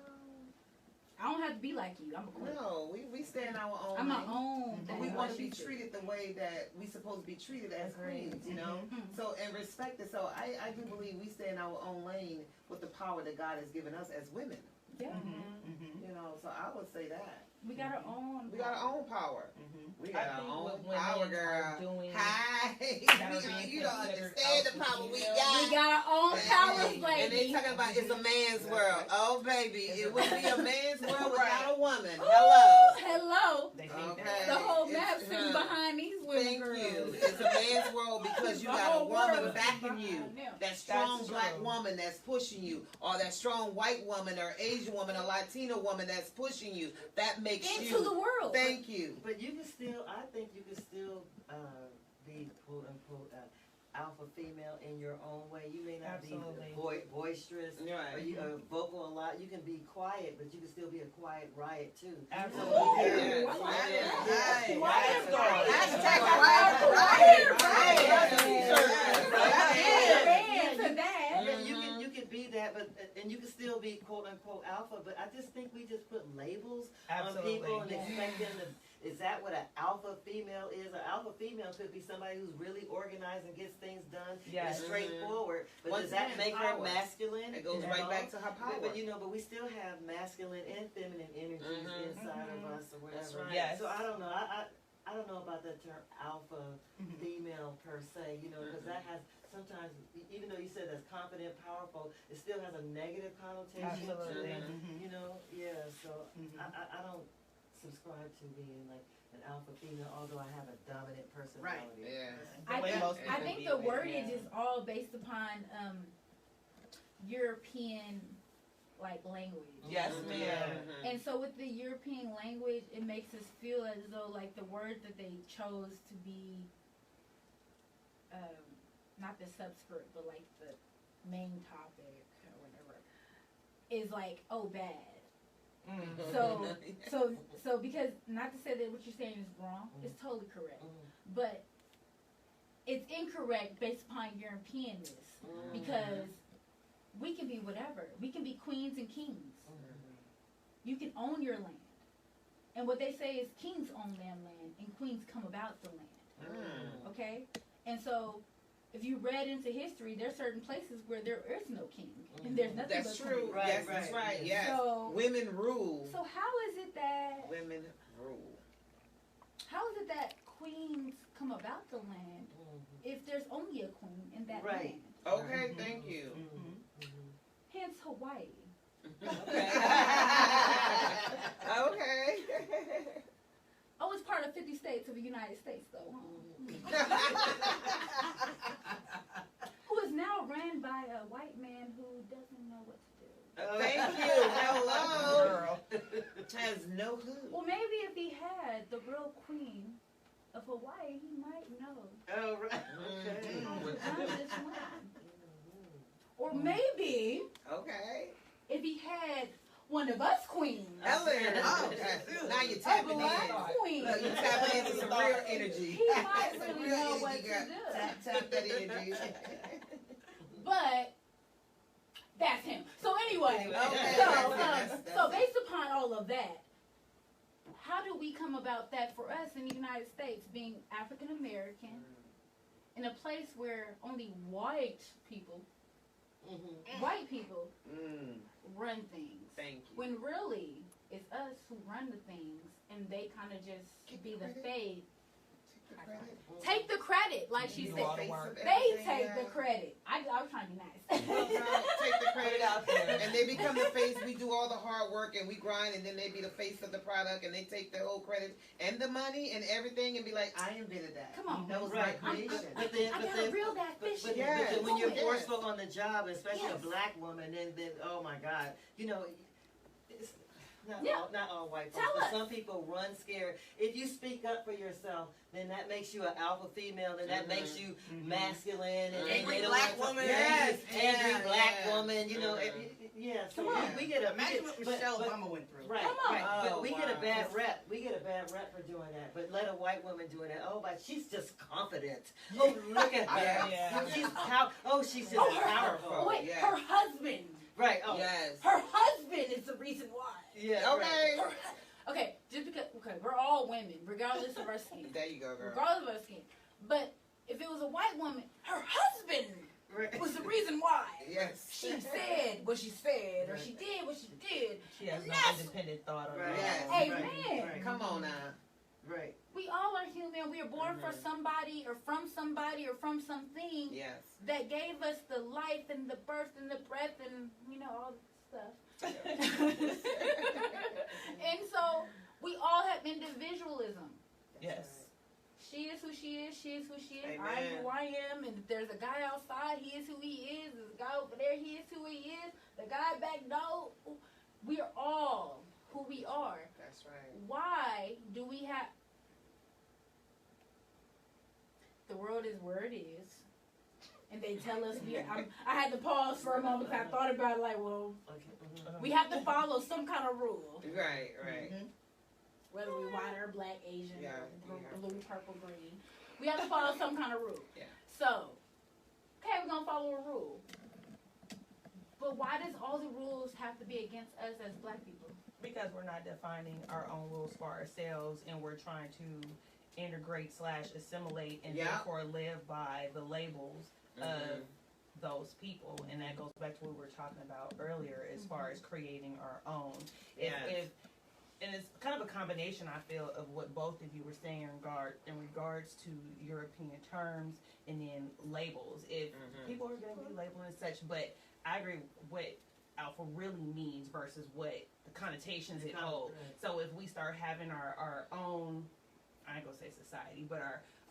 I don't have to be like you. I'm a queen. No, we stay in our own I'm my lane. own. But we thing. want to be treated the way that we supposed to be treated as queens, you know? Mhm. So, and respected. So I do believe we stay in our own lane with the power that God has given us as women, Yeah. you know? So I would say that. We got our own. We got our own power. We I got our think own what women power, are girl. doing Hi. that are being You don't considered understand the alpha power we female. got. We got our own powers, And they lady. talking about it's a man's world. Oh, baby, it would be a man's world Right. without a woman. Ooh, Hello. hello. They think Okay. that. The whole map sitting Huh. behind these women Thank girls. you. It's a man's world because you The got a whole woman world is backing behind you. them. That strong That's black true. woman that's pushing you, or that strong white woman, or Asian woman, or Latino woman that's pushing you. That makes Into you. the world. Thank you. But you can still, I think you can still be quote unquote alpha female in your own way. You may not Absolutely. be boisterous or Right. you vocal a lot. You can be quiet, but you can still be a quiet riot too. Absolutely. Yes. I like Yes. that. Nice. Quiet riot. Hashtag quiet riot. Amen to that. Yeah, you can be that, but and you can still be quote unquote alpha. But I just think we just put labels on people and Absolutely. expect them is that what an alpha female is? An alpha female could be somebody who's really organized and gets things done. Yes. And straightforward. But Once does that again, make her power. masculine? It goes at right all? back to her power. But we still have masculine and feminine energies inside of us or whatever. That's right. Yes. So I don't know. I don't know about that term alpha female per se, because that has sometimes, even though you said that's confident, powerful, it still has a negative connotation. Absolutely. Yeah. So I don't subscribe to being like an alpha female, although I have a dominant personality. Yeah. I think the wordage is all based upon European like language. Yes, ma'am. And so with the European language, it makes us feel as though like the word that they chose to be not the subscript, but like the main topic or whatever, is like, oh, bad. So because, not to say that what you're saying is wrong, it's totally correct, but it's incorrect based upon Europeanness, because we can be whatever. We can be queens and kings. You can own your land. And what they say is kings own their land and queens come about the land. Okay? And so if you read into history, there's certain places where there is no king and there's nothing That's but true. queens. Right, Yes, right. that's right. Yes. So- Women rule. So how is it that queens come about the land if there's only a queen in that Right. land? Okay, thank you. Hence Hawaii. Okay. Okay. Oh, it's part of 50 states of the United States, though. Who is now ran by a white man who doesn't know what to do. Thank you. Hello. Girl. Has no clue. Well, maybe if he had the real queen of Hawaii, he might know. Oh, right. Okay. I'm just wondering. Or maybe Okay. if he had one of us queens, Ellen. Oh, now you're a tapping black in. queen, Look, you're tapping into some real energy. he might Some really real know energy what you to got. do. Tap that energy. But that's him. So anyway, Okay. so based upon all of that, how do we come about that for us in the United States, being African American, in a place where only white people run things, Thank you. when really it's us who run the things, and they kind of just be the face. Take the credit, like she Do said. all the work. They take the credit. I was trying to be nice. Take the credit out there. and they become the face. We do all the hard work and we grind, and then they be the face of the product, and they take the whole credit and the money and everything, and be like, I invented that. Come on. That was Right. my creation. But then, I gotta reel that fish but in. Yes. then when you're Yes. forceful on the job, especially Yes. a black woman, then oh my God, it's Yeah. not all white folks, Tell but us. some people run scared. If you speak up for yourself, then that makes you an alpha female, and that makes you masculine and Angry they don't black want to- woman. Yes, angry Yeah, black yeah. woman. Yeah. So Come on. we get a Imagine we what get, Michelle but- Obama went through. Right, Come on. right. But Oh, we get a wow. bad rep. We get a bad rep for doing that. But let a white woman doing that. Oh, but she's just confident. Oh, look at her. Yeah. She's just Oh, her- powerful. Oh, wait, Yeah. her husband. Right. Oh, Yes. Her husband is the reason why. yeah. Okay. Right. Okay, just because, we're all women, regardless of our skin. There you go, girl. Regardless of our skin. But if it was a white woman, her husband Right. was the reason why. Yes. She said what she said, or she did what she did. She has no Yes. independent thought on Right. Yes. that. Amen. Right. Come on now. Right. We all are human. We are born for somebody or from something Yes. that gave us the life and the birth and the breath and, all the stuff. And so we all have individualism. Yes. She is who she is. She is who she is. I am Amen. who I am. And if there's a guy outside, he is who he is. There's a guy over there, he is who he is. The guy back door, we are all who we are. That's right. Why do we have... The world is where it is. And they tell us I had to pause for a moment because I thought about it like, well, Okay. we have to follow some kind of rule. Right, right. Whether we white or black, Asian, Yeah, or yeah. blue, purple, green. We have to follow some kind of rule. Yeah. So, okay, we're going to follow a rule. But why does all the rules have to be against us as black people? Because we're not defining our own rules for ourselves, and we're trying to integrate / assimilate and therefore live by the labels of those people. And that goes back to what we were talking about earlier as far as creating our own. And it's kind of a combination, I feel, of what both of you were saying in regards to European terms and then labels. If people are going to be labeled and such, but I agree what alpha really means versus what the connotations it holds. So if we start having our own, I ain't gonna say society, but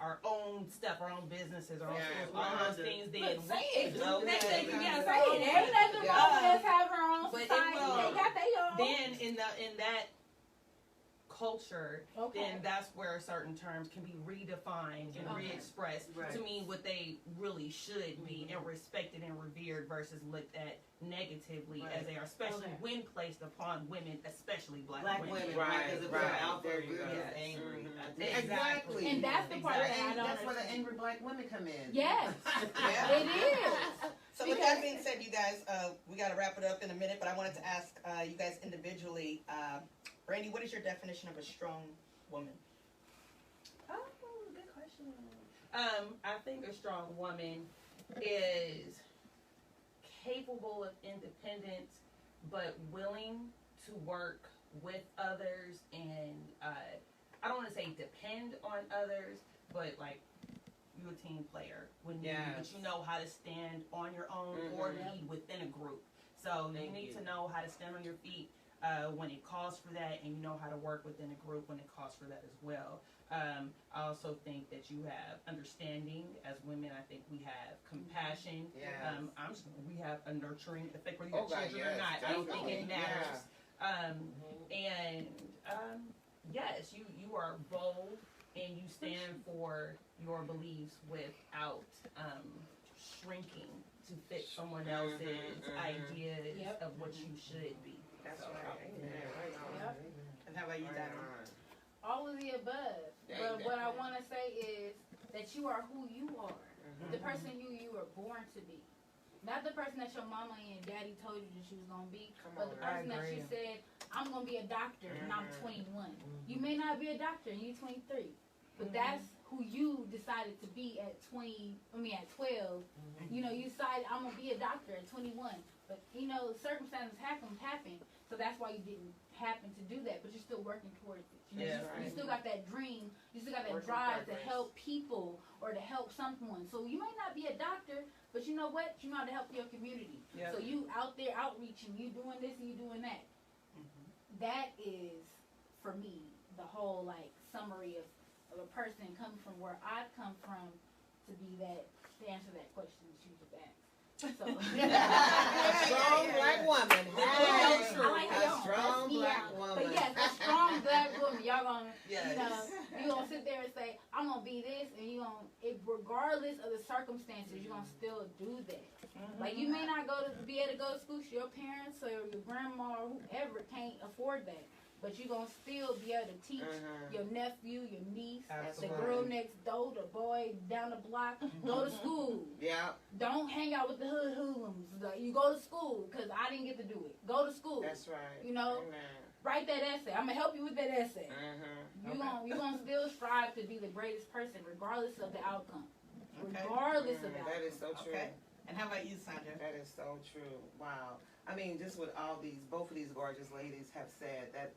our own stuff, our own businesses, our own schools, all those things, then say it. Next thing you gotta Say it. Ain't nothing wrong with us having our own but society. They got their own. Then in that culture, then that's where certain terms can be redefined and re-expressed to mean what they really should be and respected and revered versus looked at negatively as they are, especially when placed upon women, especially black women. Because if we're out there, we're just angry. Exactly. And that's the part that I don't That's where the angry black women come in. Yes, it is. So with that being said, you guys, we got to wrap it up in a minute, but I wanted to ask you guys individually, Brandy, what is your definition of a strong woman? Oh, good question. I think a strong woman is capable of independence, but willing to work with others, and I don't want to say depend on others, but like you're a team player when but you know how to stand on your own or be within a group. So you need to know how to stand on your feet when it calls for that, and you know how to work within a group when it calls for that as well. I also think that you have understanding as women. I think we have compassion. We have a nurturing effect, whether you're children or not. I don't think it matters. Yes, you are bold and you stand for your beliefs without shrinking to fit someone else's ideas of what you should be. That's right. And how about you, Diamond? All of the above. But what I want to say is that you are who you are. The person you were born to be. Not the person that your mama and daddy told you that you was going to be, but the person that you said, I'm going to be a doctor and I'm 21. You may not be a doctor and you're 23, but that's who you decided to be at 12. You know, you decided I'm going to be a doctor at 21. But, you know, circumstances happen. So that's why you didn't happen to do that, but you're still working towards it. You still got that dream. You still got that drive to help people or to help someone. So you may not be a doctor, but you know what? You know how to help your community. So you out there outreaching, you doing this and you doing that. That is, for me, the whole like summary of a person coming from where I've come from to be that, to answer that question that you just asked. So, a strong black woman. I like A strong black woman. But yes, a strong black woman. Y'all gonna, you know, you gonna sit there and say, I'm gonna be this, and you gonna, regardless of the circumstances, you're gonna still do that. Like you may not be able to go to school, so your parents or your grandma or whoever can't afford that. But you're going to still be able to teach your nephew, your niece, the girl next door, the boy down the block. Go to school. Don't hang out with the hoodlums. You go to school, because I didn't get to do it. Go to school. That's right. You know, write that essay. I'm going to help you with that essay. You're going to still strive to be the greatest person, regardless of the outcome. Regardless of the outcome. That is so true. And how about you, Sandra? That is so true. Wow. I mean, just what both of these gorgeous ladies have said, that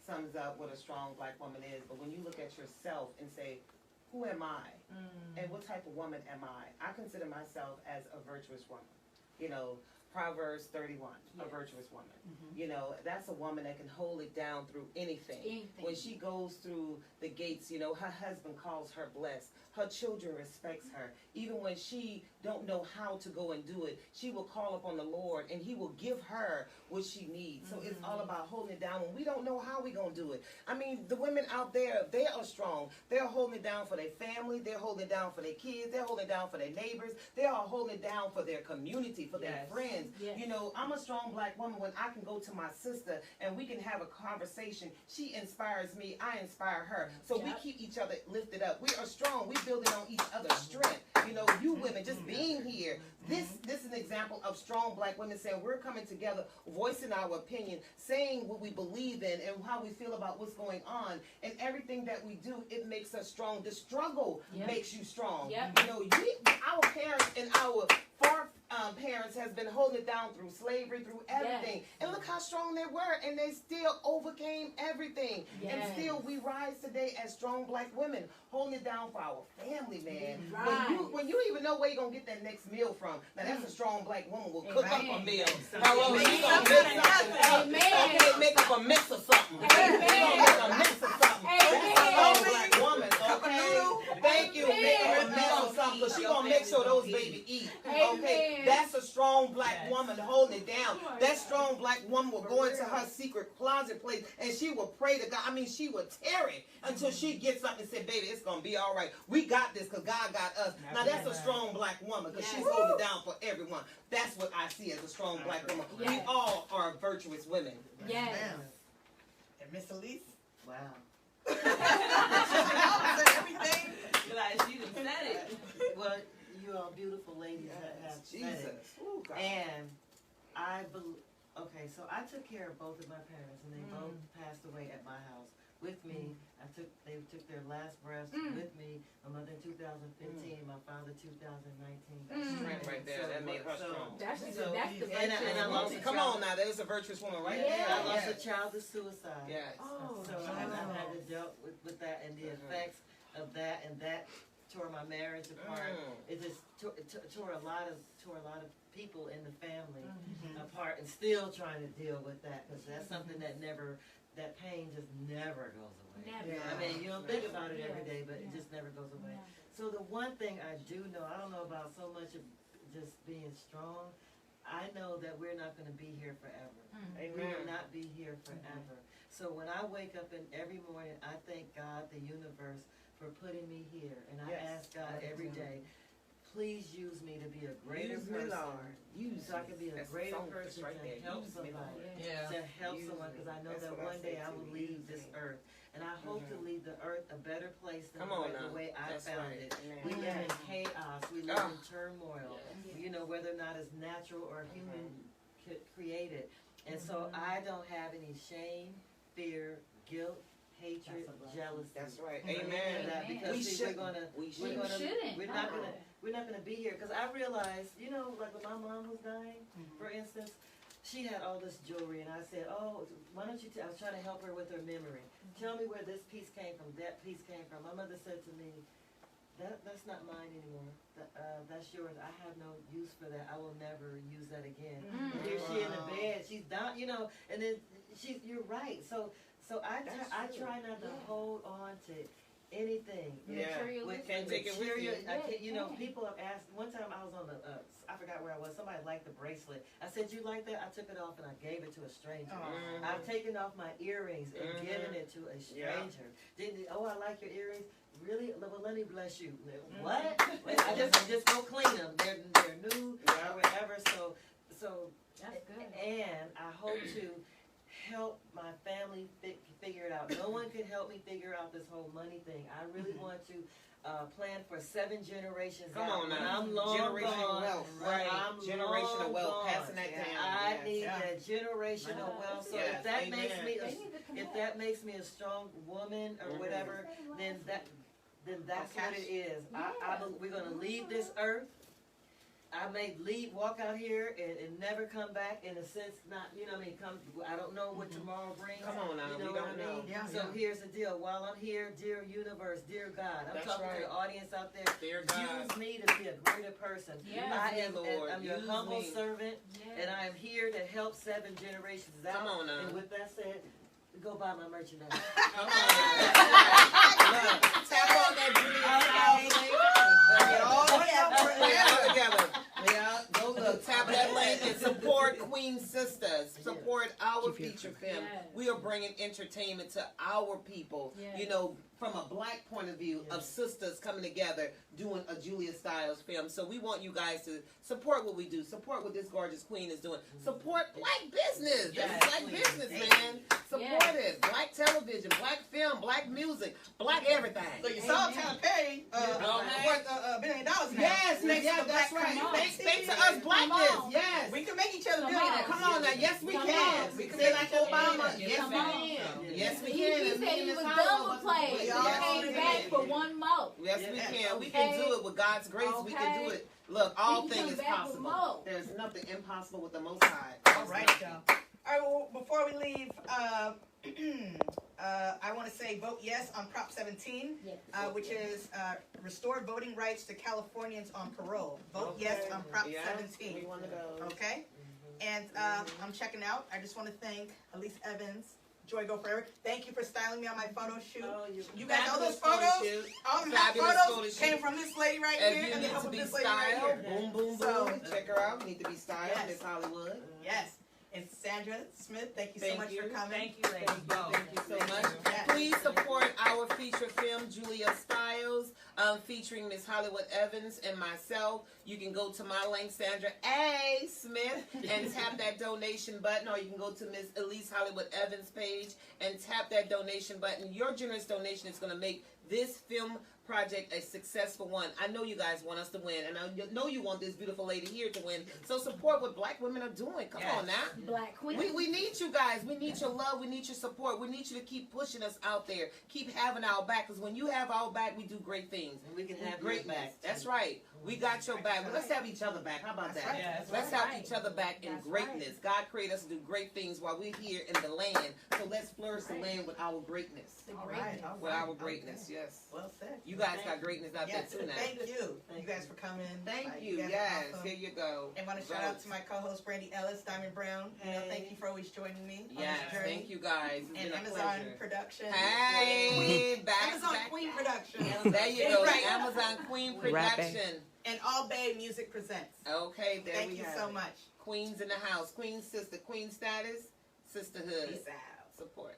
sums up what a strong black woman is. But when you look at yourself and say, who am I? And what type of woman am I? I consider myself as a virtuous woman. You know, Proverbs 31, a virtuous woman. You know, that's a woman that can hold it down through anything. When she goes through the gates, you know, her husband calls her blessed. Her children respects her. Even when she don't know how to go and do it, she will call upon the Lord and he will give her what she needs. So it's all about holding it down when we don't know how we're going to do it. I mean, the women out there, they are strong. They're holding it down for their family. They're holding it down for their kids. They're holding it down for their neighbors. They are holding it down for their community, for their friends. friends. Yes. You know, I'm a strong black woman when I can go to my sister and we can have a conversation. She inspires me, I inspire her. So we Yep. keep each other lifted up. We are strong. We building on each other's strength. You know, you women just being here. This is an example of strong black women saying we're coming together, voicing our opinion, saying what we believe in and how we feel about what's going on. And everything that we do, it makes us strong. The struggle Yep. makes you strong. Yep. You know, our parents and our far parents has been holding it down through slavery, through everything. And look how strong they were, and they still overcame everything. And Yes. still we rise today as strong black women, holding it down for our family, man. Right. When you even know where you're gonna get that next meal from, now that's a strong black woman will cook up a Amen. meal. Amen. Hello, she gonna make something up. Amen. Okay, make up a mix of something. She gonna make a mix of something. Amen. That's a strong black woman, okay? Thank you, make her a mix of something, because she gonna make sure those baby eat. Okay, Amen. that's a strong black Yes. woman holding it down. Oh my That God. strong black woman will go into her secret closet place and she will pray to God. I mean, she will tear it until she gets up and say, baby, it's going to be all right. We got this because God got us. Now, that's a strong black woman because she's Yes. holding it down for everyone. That's what I see as a strong black woman. We Yes. all are virtuous women. Yes. And Miss Elise? Wow. Said everything. Like, she done said it. Well, you all beautiful ladies that have said it. Jesus. Ooh, God. And I believe, okay, so I took care of both of my parents, and they both passed away at my house with me. They took their last breaths with me. My mother in 2015, my father 2019. That's strength right there. That made her strong. That's the So- that's the and I virtuous lost woman. Come on now, there's a virtuous woman right Yeah. there. I lost Yes. a child to suicide. Yes. Oh, So I've had to deal with that and the effects of that, and that tore my marriage apart. It just tore a lot of people in the family apart, and still trying to deal with that, because that's something that pain just never goes away. Never. I mean, you don't think about it every day, but it Yeah. just never goes away. Yeah. So the one thing I do know, I don't know about so much of just being strong. I know that we're not going to be here forever. We will Amen. not be here forever. So when I wake up and every morning, I thank God, the universe, for putting me here, and I Yes. ask God every day, please use me to be a greater Use me, person, Lord. Use so I me. can be a That's greater focus person right there. to help Use me, somebody. Lord. Yeah. To help Use someone, me. because I know That's that what I one say day I too. will leave Use this me. earth, and I hope to leave the earth a better place than Come on the now. way I That's found right. it. Amen. We live in chaos. We live Ah. in turmoil. You know, whether or not it's natural or human created. And so I don't have any shame, fear, guilt, hatred, jealousy. That's right. for any of Amen. that, Amen. because We see, shouldn't. we're You gonna shouldn't. we're not gonna be here, because I realized, you know, like when my mom was dying, for instance, she had all this jewelry, and I said, oh, why don't you, I was trying to help her with her memory. Tell me where this piece came from, that piece came from. My mother said to me, that's not mine anymore. That's yours. I have no use for that. I will never use that again. And here she in the bed, she's down, you know, and then you're right. So I try not to hold on to anything. Yeah. With Can't take it with you. I can't, you know, Yeah. people have asked. One time I was on I forgot where I was. Somebody liked the bracelet. I said, "You like that?" I took it off and I gave it to a stranger. I've taken off my earrings and given it to a stranger. Oh, I like your earrings. Really? Well, let me bless you. What? I just go clean them. They're new or whatever. So That's good. and I hope to help my family figure it out. No one can help me figure out this whole money thing. I really want to plan for 7 generations. Come out. on When now. I'm long Generational gone, wealth. when Right. I'm Generational long wealth. gone, Passing that down. I Yes. need that generational wealth. So Yes. if that Amen. makes me They need to come if back. that makes me a strong woman or whatever, then that's what it is. We're gonna leave this earth. I may walk out here and never come back, in a sense, not, you know what I mean, I don't know what tomorrow brings. Come on now, You we know don't what I know. mean? Yeah, So yeah. here's the deal. While I'm here, dear universe, dear God, I'm That's talking right. to the audience out there. Dear God. Use me to be a greater person. Yes. I Use am, me, Lord. I'm your Use humble me. servant, Yes. and I am here to help 7 generations out. Come on now. And with that said, go buy my merchandise. Come on. Look, tap on that beauty. Okay. Bring it all Yeah. together. Yeah. Go look. Tap grab that link and support Queen Sisters. Support our feature film. Yes. We are bringing entertainment to our people. Yes. You know, from a black point of view of sisters coming together doing a Julia Stiles film. So we want you guys to support what we do. Support what this gorgeous queen is doing. Support black business. Yes, That's black please. business, man. Support it. Black television, black film, black music, black everything. So you saw Tyler Perry worth $1 billion now. Yes, Thanks yeah, to the that's black right. community. Thanks to us blackness. on. Yes. We can make each other Come billionaires. on. Come on now. Yes, we Come can. on. We can say like Obama. Yeah. Yes, Come we on. can. Yes, we He can. said And me he and was Miss done Howard with playing. was- He Yes, came we back can. for one more. Yes, we Yes. can. We can Okay. do it with God's grace. We can do Okay. it. Look, all We can things come is back with possible. more. There's nothing impossible with the Most High. All right, y'all. All right, well, before we leave, I want to say vote yes on Prop 17, Yes. which is restore voting rights to Californians on parole. Vote yes on Prop Yeah, 17. we want to go. Okay? And I'm checking out. I just want to thank Elise Evans, Joy Go Forever. Thank you for styling me on my photo shoot. Oh, You guys, all those Fabulous photos, photo shoot. all them hot Fabulous photo photos shoot. came from this lady right If here you and the need help to of be this lady right styled, here. boom, boom, So- boom. Check her out. Need to be styled, Yes. Miss Hollywood. Yes. And Sandra Smith, thank you so Thank much you. for coming. Thank you, ladies. both. Thank you so much. Yes. Please support our feature film, Julia Stiles, featuring Miss Hollywood Evans and myself. You can go to my link, Sandra A. Smith, and tap that donation button, or you can go to Miss Elise Hollywood Evans page and tap that donation button. Your generous donation is going to make this film project a successful one. I know you guys want us to win, and I know you want this beautiful lady here to win. So support what black women are doing. Come Yes. on now. Black queen. We need you guys. We need your love. We need your support. We need you to keep pushing us out there. Keep having our back, because when you have our back, we do great things. And we can have Great your back. That's right. We got your back. But let's have each other back. How about That's that? right. Yeah, that's Let's right. have each other back in That's greatness. God created us to do great things while we're here in the land. So let's flourish the land with our greatness. The All greatness. right. All With right. our greatness, Okay. yes. Well said. You guys got greatness out Yes, there too now. thank you. You guys for coming. Thank Like, you. guys are Yes. awesome. Here you go. And want to shout out to my co-host Brandy Ellis, Diamond Brown. You know, thank you for always joining me on Yes. this journey. Thank you guys. It's And been a Amazon pleasure. Production. Hey, back, Amazon back. Queen Production. There you go. Right. Amazon Queen Rapping. Production. And All Bay Music Presents. Okay, there Thank we you have so it. much. Queens in the house. Queen sister. Queen status. Sisterhood. Peace out. Support.